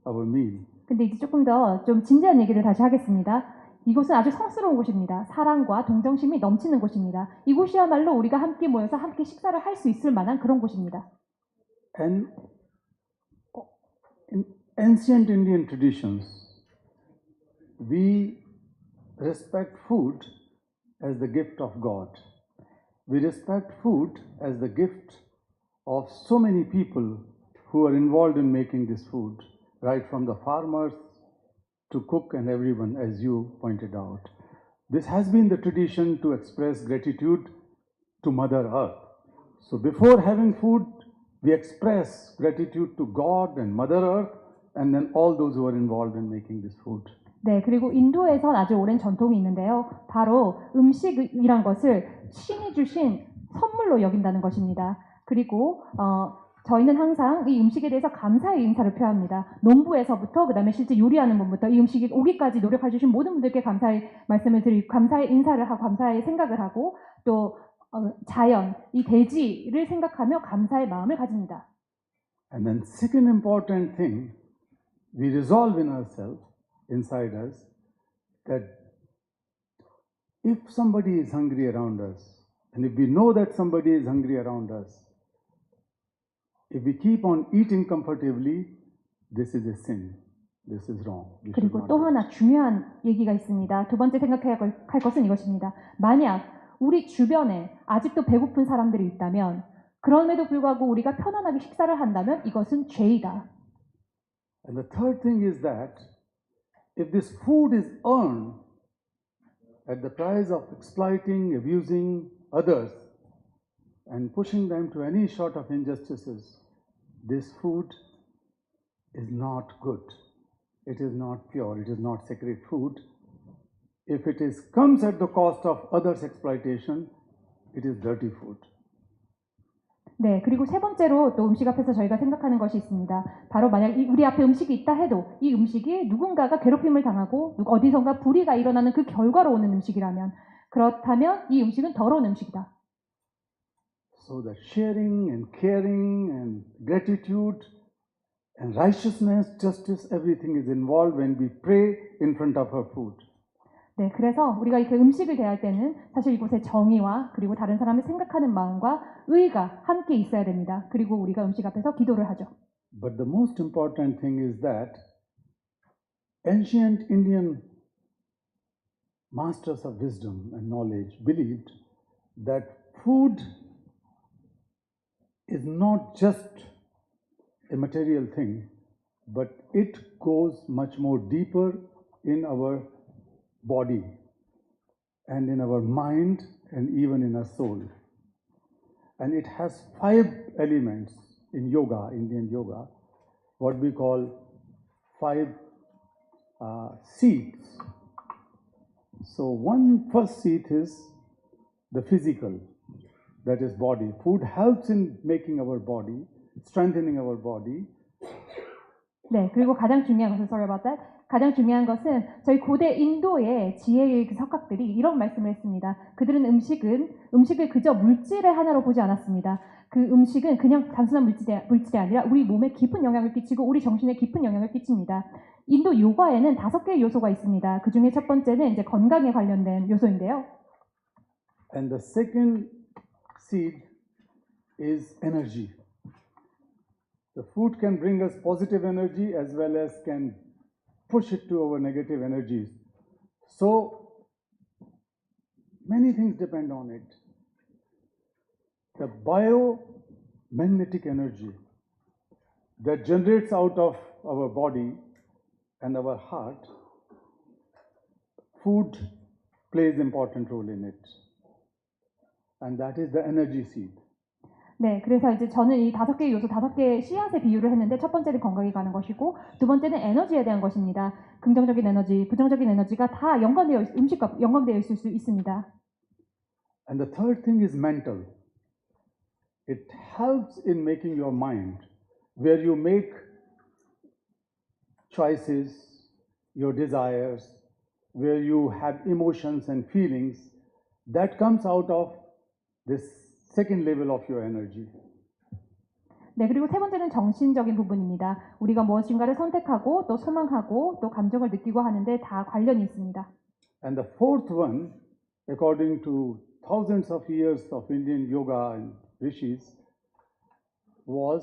our meal. 근데 이제 조금 더 좀 진지한 얘기를 다시 하겠습니다. 이곳은 아주 성스러운 곳입니다. 사랑과 동정심이 넘치는 곳입니다. 이곳이야말로 우리가 함께 모여서 함께 식사를 할 수 있을 만한 그런 곳입니다. And in ancient Indian traditions, we respect food as the gift of God. We respect food as the gift of so many people who are involved in making this food, right from the farmers to cook and everyone, as you pointed out. This has been the tradition to express gratitude to Mother Earth. So before having food, we express gratitude to God and Mother Earth, and then all those who are involved in making this food. 네, 그리고 인도에선 아주 오랜 전통이 있는데요. 바로 음식이란 것을 신이 주신 선물로 여긴다는 것입니다. 그리고 저희는 항상 이 음식에 대해서 감사의 인사를 표합니다. 농부에서부터 그다음에 실제 요리하는 분부터 이 음식이 오기까지 노력해 주신 모든 분들께 감사의 말씀을 드리고 감사의 인사를 하고 감사의 생각을 하고 또 자연, 이 대지를 생각하며 감사의 마음을 가집니다. And then second important thing, we resolve in ourselves, inside us, that if somebody is hungry around us, and if we know that somebody is hungry around us, if we keep on eating comfortably, this is a sin. This is wrong. 그리고 또 하나 중요한 얘기가 있습니다. 두 번째 생각해야 할 것은 이것입니다. 만약 우리 주변에 아직도 배고픈 사람들이 있다면 그럼에도 불구하고 우리가 편안하게 식사를 한다면 이것은 죄이다. And the third thing is that if this food is earned at the price of exploiting, abusing others, and pushing them to any sort of injustices, this food is not good. It is not pure. It is not sacred food. If it comes at the cost of others' exploitation, it is dirty food. 네, 그리고 세 번째로 또 음식 앞에서 저희가 생각하는 것이 있습니다. 바로 만약 우리 앞에 음식이 있다 해도 이 음식이 누군가가 괴롭힘을 당하고 어디선가 불의가 일어나는 그 결과로 오는 음식이라면 그렇다면 이 음식은 더러운 음식이다. So that sharing and caring and gratitude and righteousness, justice, everything is involved when we pray in front of our food. 네, 그래서 우리가 이렇게 음식을 대할 때는 사실 이곳에 정의와 그리고 다른 사람을 생각하는 마음과 의가 함께 있어야 됩니다. 그리고 우리가 음식 앞에서 기도를 하죠. But the most important thing is that ancient Indian masters of wisdom and knowledge believed that food is not just a material thing, but it goes much more deeper in our body and in our mind and even in our soul. And it has 5 elements in yoga, Indian yoga, what we call 5 seats. So first seat is the physical, that is body. Food helps in making our body, strengthening our body. 네, 그리고 가장 중요한 것은 sorry about that. 가장 중요한 것은 저희 고대 인도의 지혜의 그 석학들이 이런 말씀을 했습니다. 그들은 음식을 그저 물질의 하나로 보지 않았습니다. 그 음식은 그냥 단순한 물질이 아니라 우리 몸에 깊은 영향을 끼치고 우리 정신에 깊은 영향을 끼칩니다. 인도 요가에는 5개의 요소가 있습니다. 그 중에 첫 번째는 이제 건강에 관련된 요소인데요. And the second seed is energy. The food can bring us positive energy as well as can push it to our negative energies. So many things depend on it. The biomagnetic energy that generates out of our body and our heart, food plays important role in it. And that is the energy seed. 네, 그래서 이제 저는 이 5개의 요소, 5개의 씨앗에 비유를 했는데 첫 번째는 건강에 관한 것이고 두 번째는 에너지에 대한 것입니다. 긍정적인 에너지, 부정적인 에너지가 다 음식과 연관되어 있을 수 있습니다. And the third thing is mental. It helps in making your mind, where you make choices, your desires, where you have emotions and feelings, that comes out of this second level of your energy. 네, 그리고 세 번째는 정신적인 부분입니다. 우리가 무엇인가를 선택하고 또 소망하고 또 감정을 느끼고 하는데 다 관련이 있습니다. And the fourth one, according to thousands of years of Indian yoga and rishis, was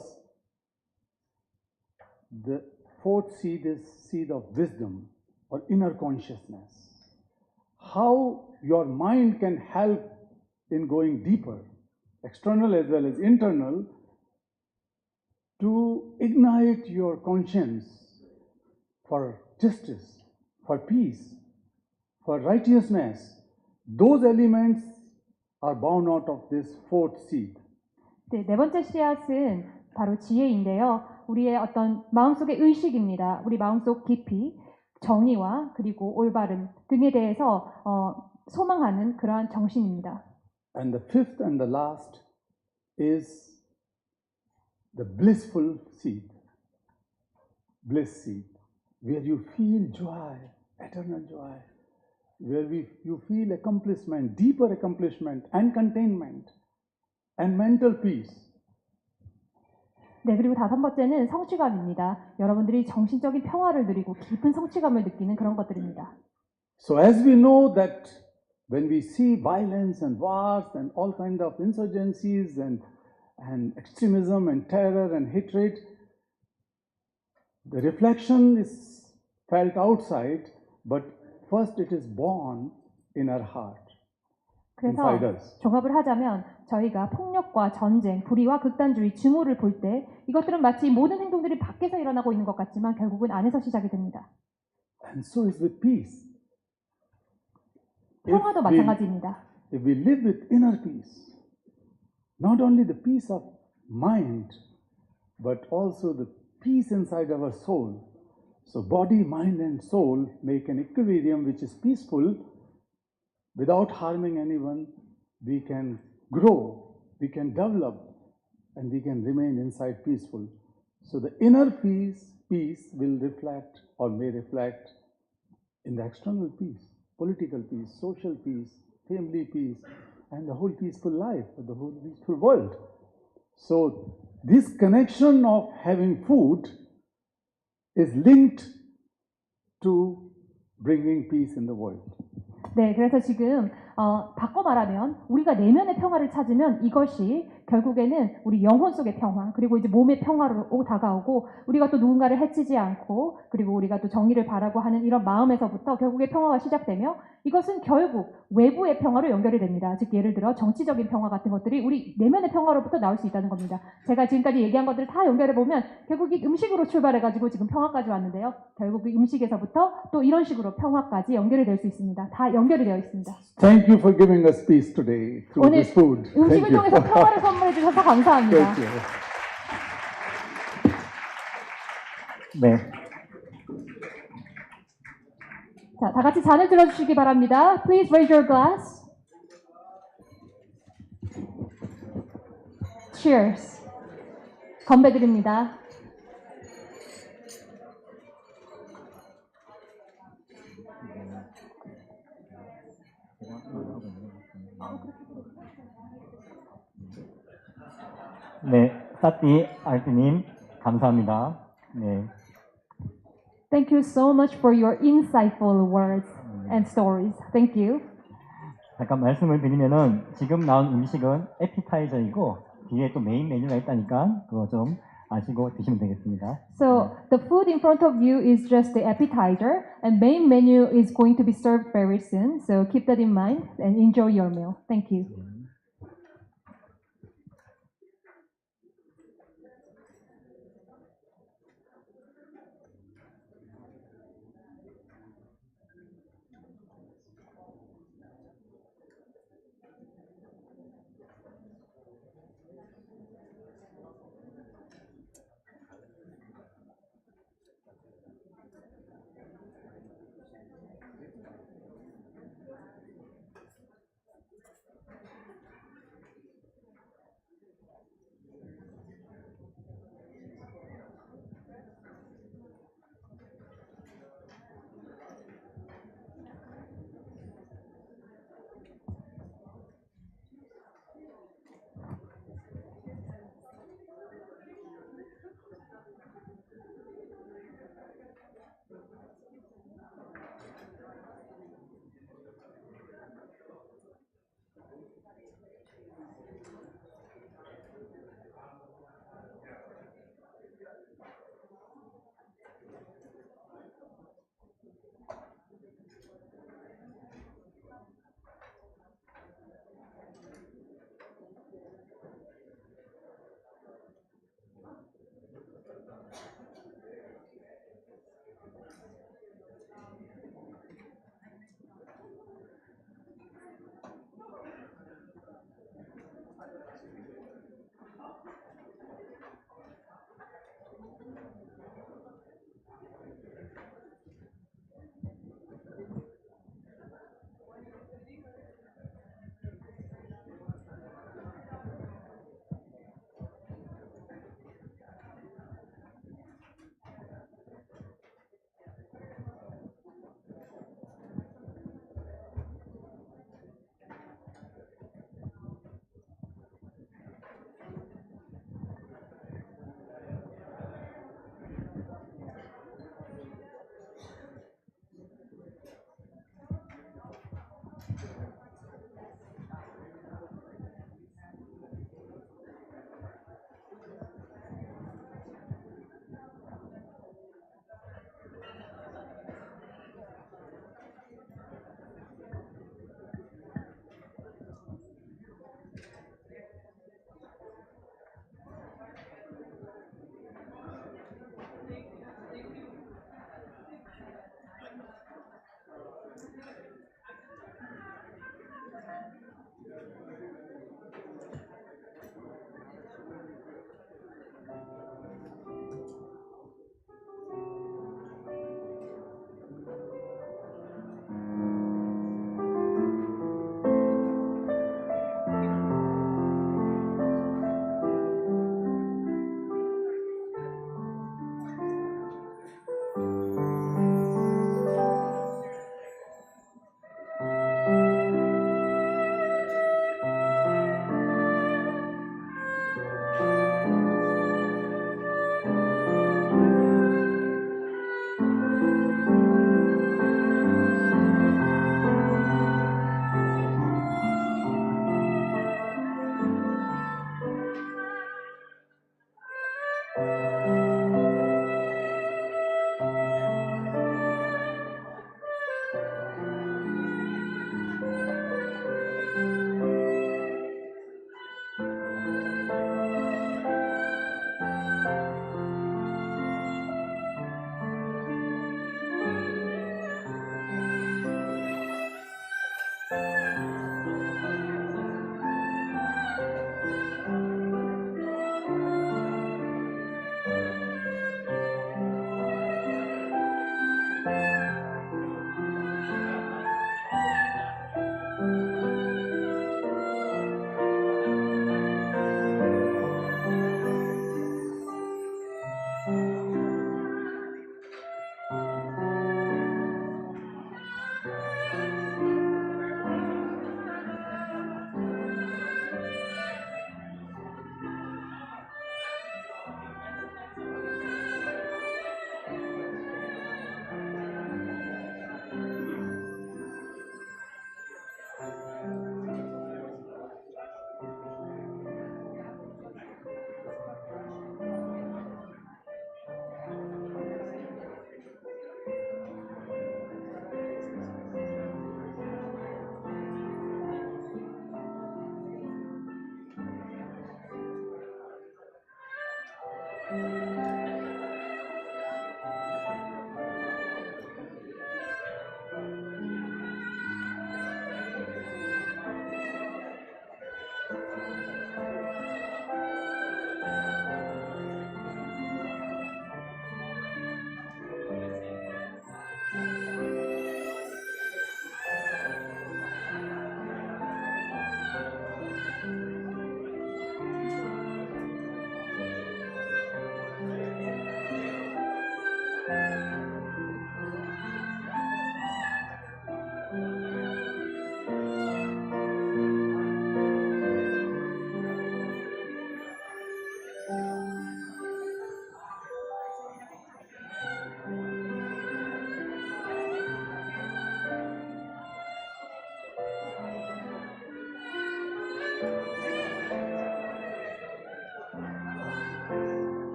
the fourth seed is seed of wisdom or inner consciousness. How your mind can help in going deeper, external as well as internal, to ignite your conscience for justice, for peace, for righteousness. Those elements are born out of this fourth seed. 네, 네 번째 씨앗은 바로 지혜인데요. 우리의 어떤 마음속의 의식입니다. 우리 마음속 깊이 정의와 그리고 올바름 등에 대해서 소망하는 그러한 정신입니다. And the fifth and the last is the blissful seed, bliss seed, where you feel joy, eternal joy, where you feel accomplishment, deeper accomplishment and containment and mental peace. 네, 그리고 다섯 번째는 성취감입니다. 여러분들이 정신적인 평화를 누리고 깊은 성취감을 느끼는 그런 것들입니다. So as we know that when we see violence and wars and all kinds of insurgencies and extremism and terror and hatred, the reflection is felt outside, but first it is born in our heart, inside 그래서 us. 종합을 하자면 저희가 폭력과 전쟁, 불의와 극단주의, 증오를 볼 때 이것들은 마치 모든 행동들이 밖에서 일어나고 있는 것 같지만 결국은 안에서 시작이 됩니다. And so is with peace. 평화도 마찬가지입니다. If we live with inner peace, not only the peace of mind, but also the peace inside our soul. So body, mind and soul make an equilibrium which is peaceful. Without harming anyone, we can grow, we can develop, and we can remain inside peaceful. So the inner peace will reflect or may reflect in the external peace, political peace, social peace, family peace, and the whole peaceful life, the whole peaceful world. So this connection of having food is linked to bringing peace in the world. 네, 그래서 지금 바꿔 말하면 우리가 내면의 평화를 찾으면 이것이 결국에는 우리 영혼 속의 평화, 그리고 이제 몸의 평화로 다가오고 우리가 또 누군가를 해치지 않고 그리고 우리가 또 정의를 바라고 하는 이런 마음에서부터 결국에 평화가 시작되며 이것은 결국 외부의 평화로 연결이 됩니다. 즉 예를 들어 정치적인 평화 같은 것들이 우리 내면의 평화로부터 나올 수 있다는 겁니다. 제가 지금까지 얘기한 것들을 다 연결해 보면 결국 이 음식으로 출발해가지고 지금 평화까지 왔는데요. 결국 이 음식에서부터 또 이런 식으로 평화까지 연결이 될 수 있습니다. 다 연결이 되어 있습니다. Thank you for giving us peace today through 오늘 this food. 음식을 통해서 평화를 선물해 주셔서 감사합니다. Thank you. 네, 자, 다 같이 잔을 들어주시기 바랍니다. Please raise your glass. Cheers. 건배드립니다. 네, 사띠 알트님 감사합니다. 네, Thank you so much for your insightful words and stories. Thank you. 잠깐 말씀을 드리면은 지금 나온 음식은 에피타이저이고 뒤에 또 메인 메뉴가 있다니까 그거 좀 아시고 드시면 되겠습니다. So the food in front of you is just the appetizer, and main menu is going to be served very soon. So keep that in mind and enjoy your meal. Thank you.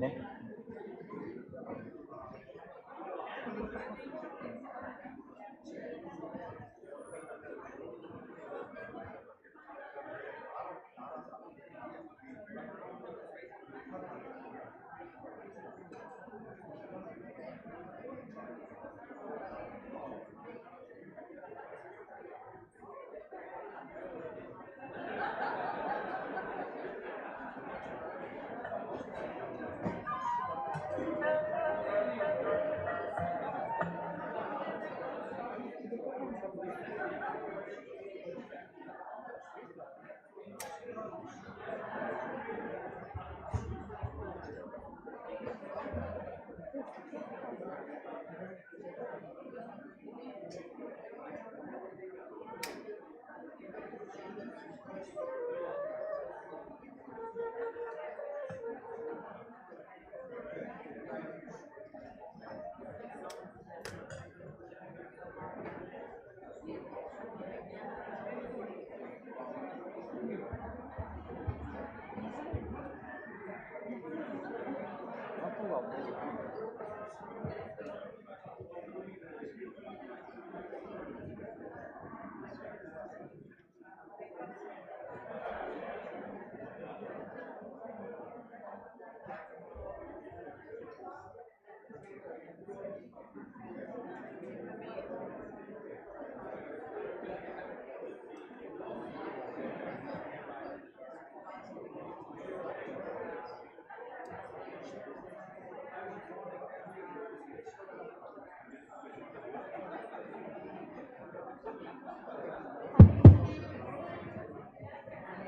네.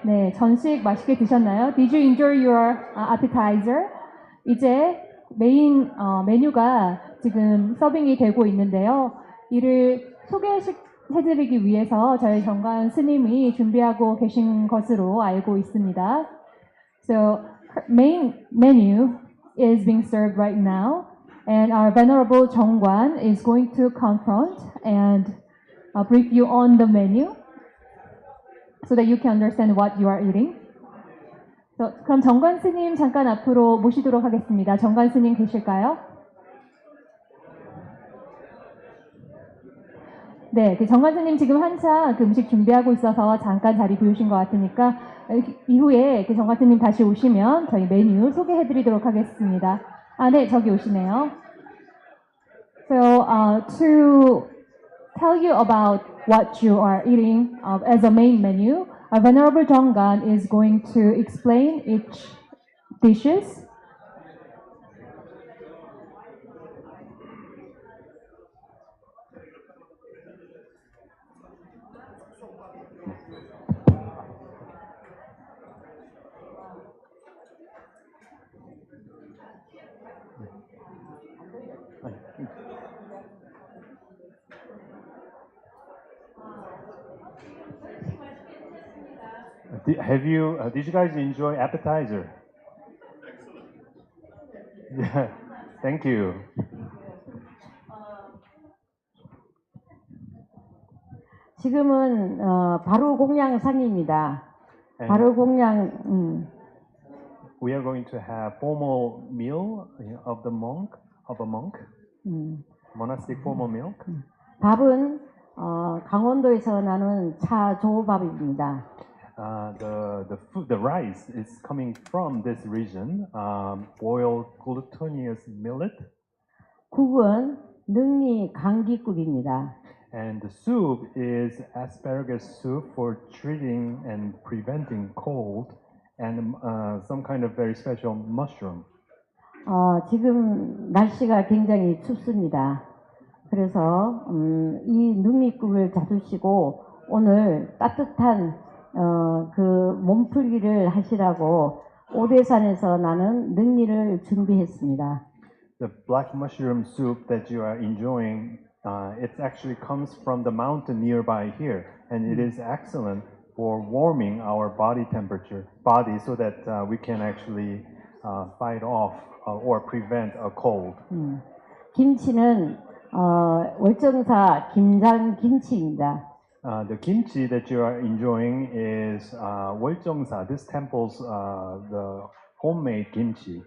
네, 전식 맛있게 드셨나요? Did you enjoy your appetizer? 이제 메인 메뉴가 지금 서빙이 되고 있는데요. 이를 소개해드리기 위해서 저희 정관 스님이 준비하고 계신 것으로 알고 있습니다. So, main menu is being served right now, and our Venerable 정관 is going to confront and brief you on the menu so that you can understand what you are eating. So, 그럼 정관 스님 잠깐 앞으로 모시도록 하겠습니다. 정관 스님 계실까요? 네, 그 정관 스님 지금 한창 그 음식 준비하고 있어서 잠깐 자리 비우신 것 같으니까 이후에 그 정관 스님 다시 오시면 저희 메뉴 소개해드리도록 하겠습니다. 아, 네, 저기 오시네요. So, to tell you about what you are eating as a main menu, our Venerable 정관 is going to explain each dishes. Did you guys enjoy appetizer? Yeah, thank you. 지금은 바로 공양상입니다. And 바로 공양 we are going to have formal meal of a monk, monastic formal milk. 밥은 강원도에서 나는 차조밥입니다. The rice is coming from this region, boiled glutinous millet, 국은 능리 감기국입니다. and the soup is asparagus soup for treating and preventing cold, and some kind of very special mushroom. 지금 날씨가 굉장히 춥습니다. 그래서 이 능리국을 잡수시고 오늘 따뜻한 그 몸풀기를 하시라고 오대산에서 나는 능리를 준비했습니다. The black mushroom soup that you are enjoying, it actually comes from the mountain nearby here, and it is excellent for warming our body so that we can actually fight off or prevent a cold. 김치는 월정사 김장 김치입니다. The kimchi that you are enjoying is 월정사, this temple's the homemade kimchi.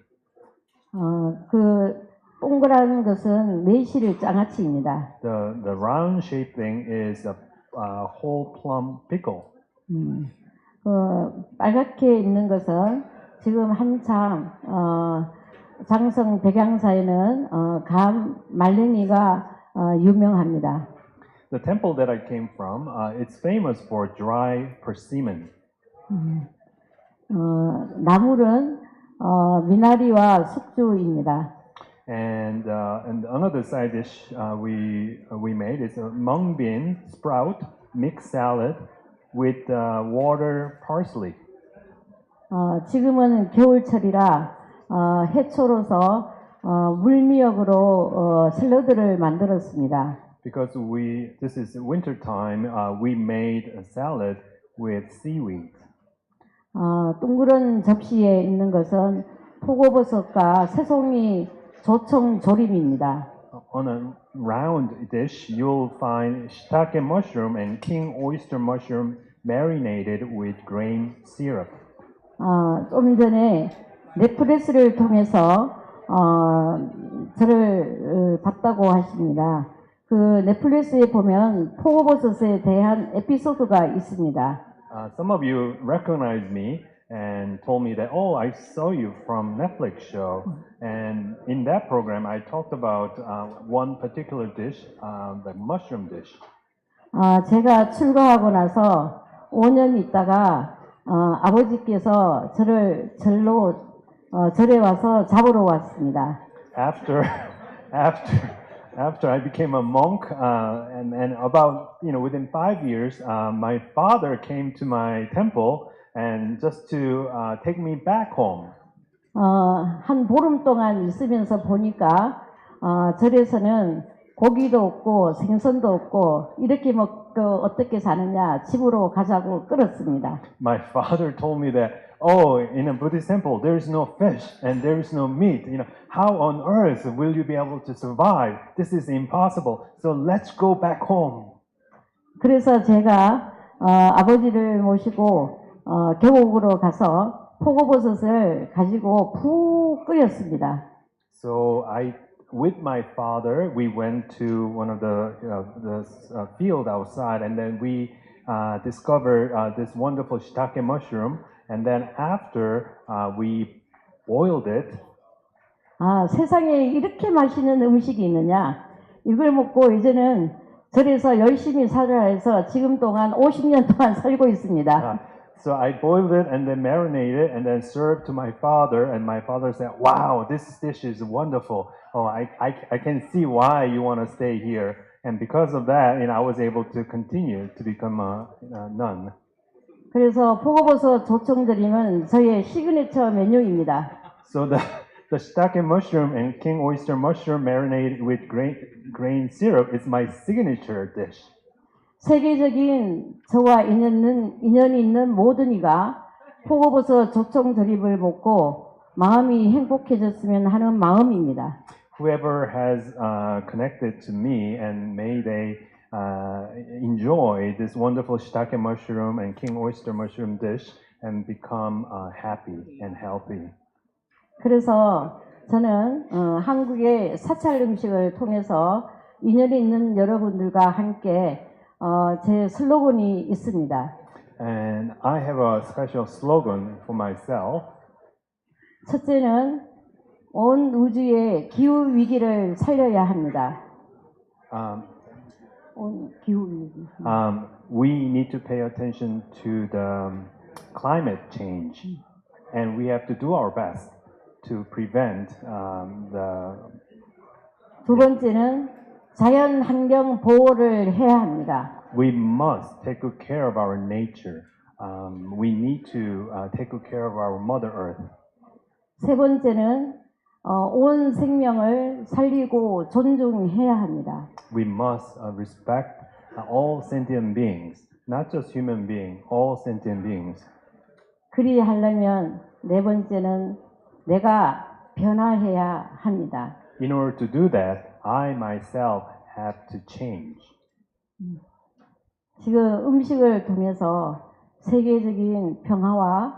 그 동그란 것은 매실 장아찌입니다. The round shaped thing is a whole plum pickle. 빨갛게 있는 것은 지금 한참 장성 백양사에는 감 말랭이가 유명합니다. The temple that I came from, it's famous for dry persimmon. 나물은 미나리와 숙주입니다. And another side dish we made is a mung bean sprout mixed salad with water parsley. 지금은 겨울철이라 해초로서 물미역으로 샐러드를 만들었습니다. Because this is winter time, we made a salad with seaweed. 둥그런 접시에 있는 것은 표고버섯과 새송이 조청 조림입니다. On a round dish, you'll find shiitake mushroom and king oyster mushroom marinated with grain syrup. 좀 전에 넷플릭스를 통해서 저를 봤다고 하십니다. 그 넷플릭스에 보면 표고버섯에 대한 에피소드가 있습니다. Some of you recognized me and told me that, oh, I saw you from Netflix show. And in that program, I talked about one particular dish, the mushroom dish. 제가 출가하고 나서 5년 있다가 아버지께서 저를 절에 와서 잡으러 왔습니다. After I became a monk, and about within 5 years, my father came to my temple and just to take me back home. 한 보름 동안 있으면서 보니까 절에서는 고기도 없고 생선도 없고 이렇게 먹고 어떻게 사느냐 집으로 가자고 끌었습니다. My father told me that, oh, in a Buddhist temple there is no fish and there is no meat. You know, how on earth will you be able to survive? This is impossible. So let's go back home. 그래서 제가 아버지를 모시고 계곡으로 가서 표고버섯을 가지고 푹 끓였습니다. So with my father, we went to one of the field outside, and then we discovered this wonderful shiitake mushroom. And then after we boiled it, 세상에 이렇게 맛있는 음식이 있느냐? 이걸 먹고 이제는 절에서 열심히 살아야 해서 지금 동안 50년 동안 살고 있습니다. So I boiled it and then marinated and then served to my father, and my father said, "Wow, this dish is wonderful. Oh, I can see why you want to stay here." And because of that, I was able to continue to become a nun. 그래서 표고버섯 조청드림은 저의 시그니처 메뉴입니다. So the shiitake mushroom and king oyster mushroom marinated with grain syrup is my signature dish. 세계적인 저와 인연이 있는 모든 이가 표고버섯 조청드림을 먹고 마음이 행복해졌으면 하는 마음입니다. Whoever has connected to me and may they enjoy this wonderful shiitake mushroom and king oyster mushroom dish and become happy and healthy. 그래서 저는 한국의 사찰 음식을 통해서 인연이 있는 여러분들과 함께 제 슬로건이 있습니다. And I have a special slogan for myself. 첫째는 온 우주의 기후 위기를 살려야 합니다. 온 기후 위기. We need to pay attention to the climate change, and we have to do our best to prevent 두 번째는 자연 환경 보호를 해야 합니다. We must take good care of our nature. We need to take good care of our Mother Earth. 세 번째는 온 생명을 살리고 존중해야 합니다. We must respect all sentient beings, not just human beings, all sentient beings. 그리하려면 네 번째는 내가 변화해야 합니다. In order to do that, I myself have to change. 지금 음식을 통해서 세계적인 평화와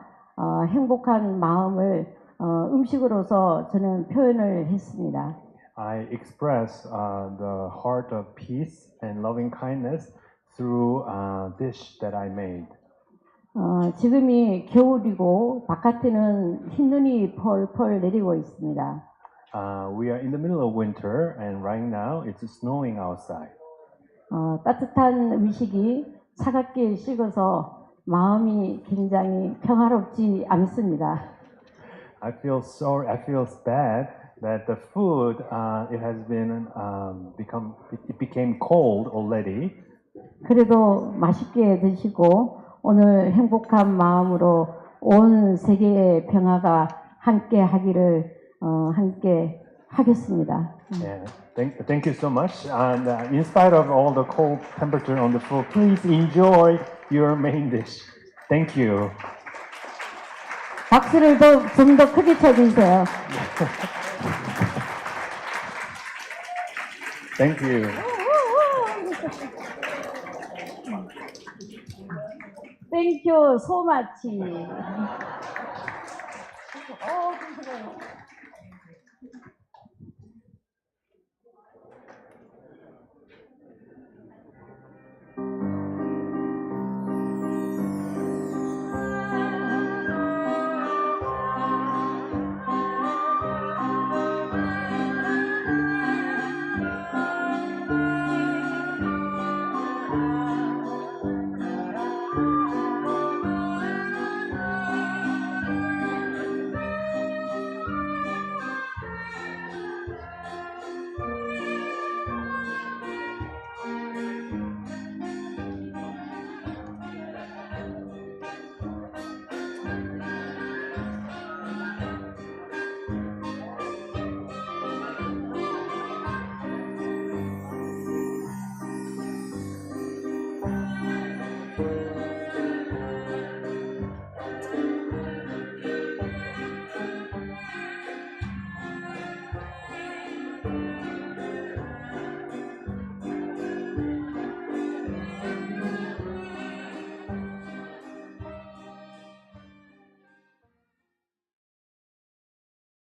행복한 마음을 음식으로서 저는 표현을 했습니다. I express the heart of peace and loving kindness through a dish that I made. 지금이 겨울이고 바깥에는 흰눈이 펄펄 내리고 있습니다. We are in the middle of winter, and right now it's snowing outside. 따뜻한 음식이 차갑게 식어서 마음이 굉장히 평화롭지 않습니다. I feel bad that the food it became cold already. 그래도 맛있게 드시고 오늘 행복한 마음으로 온 세계의 평화가 함께 하기를 함께 하겠습니다. Yeah. Thank you so much. And in spite of all the cold temperature on the food, please enjoy your main dish. Thank you. 박수를 좀 더 크게 쳐주세요. Thank you. Thank you so much.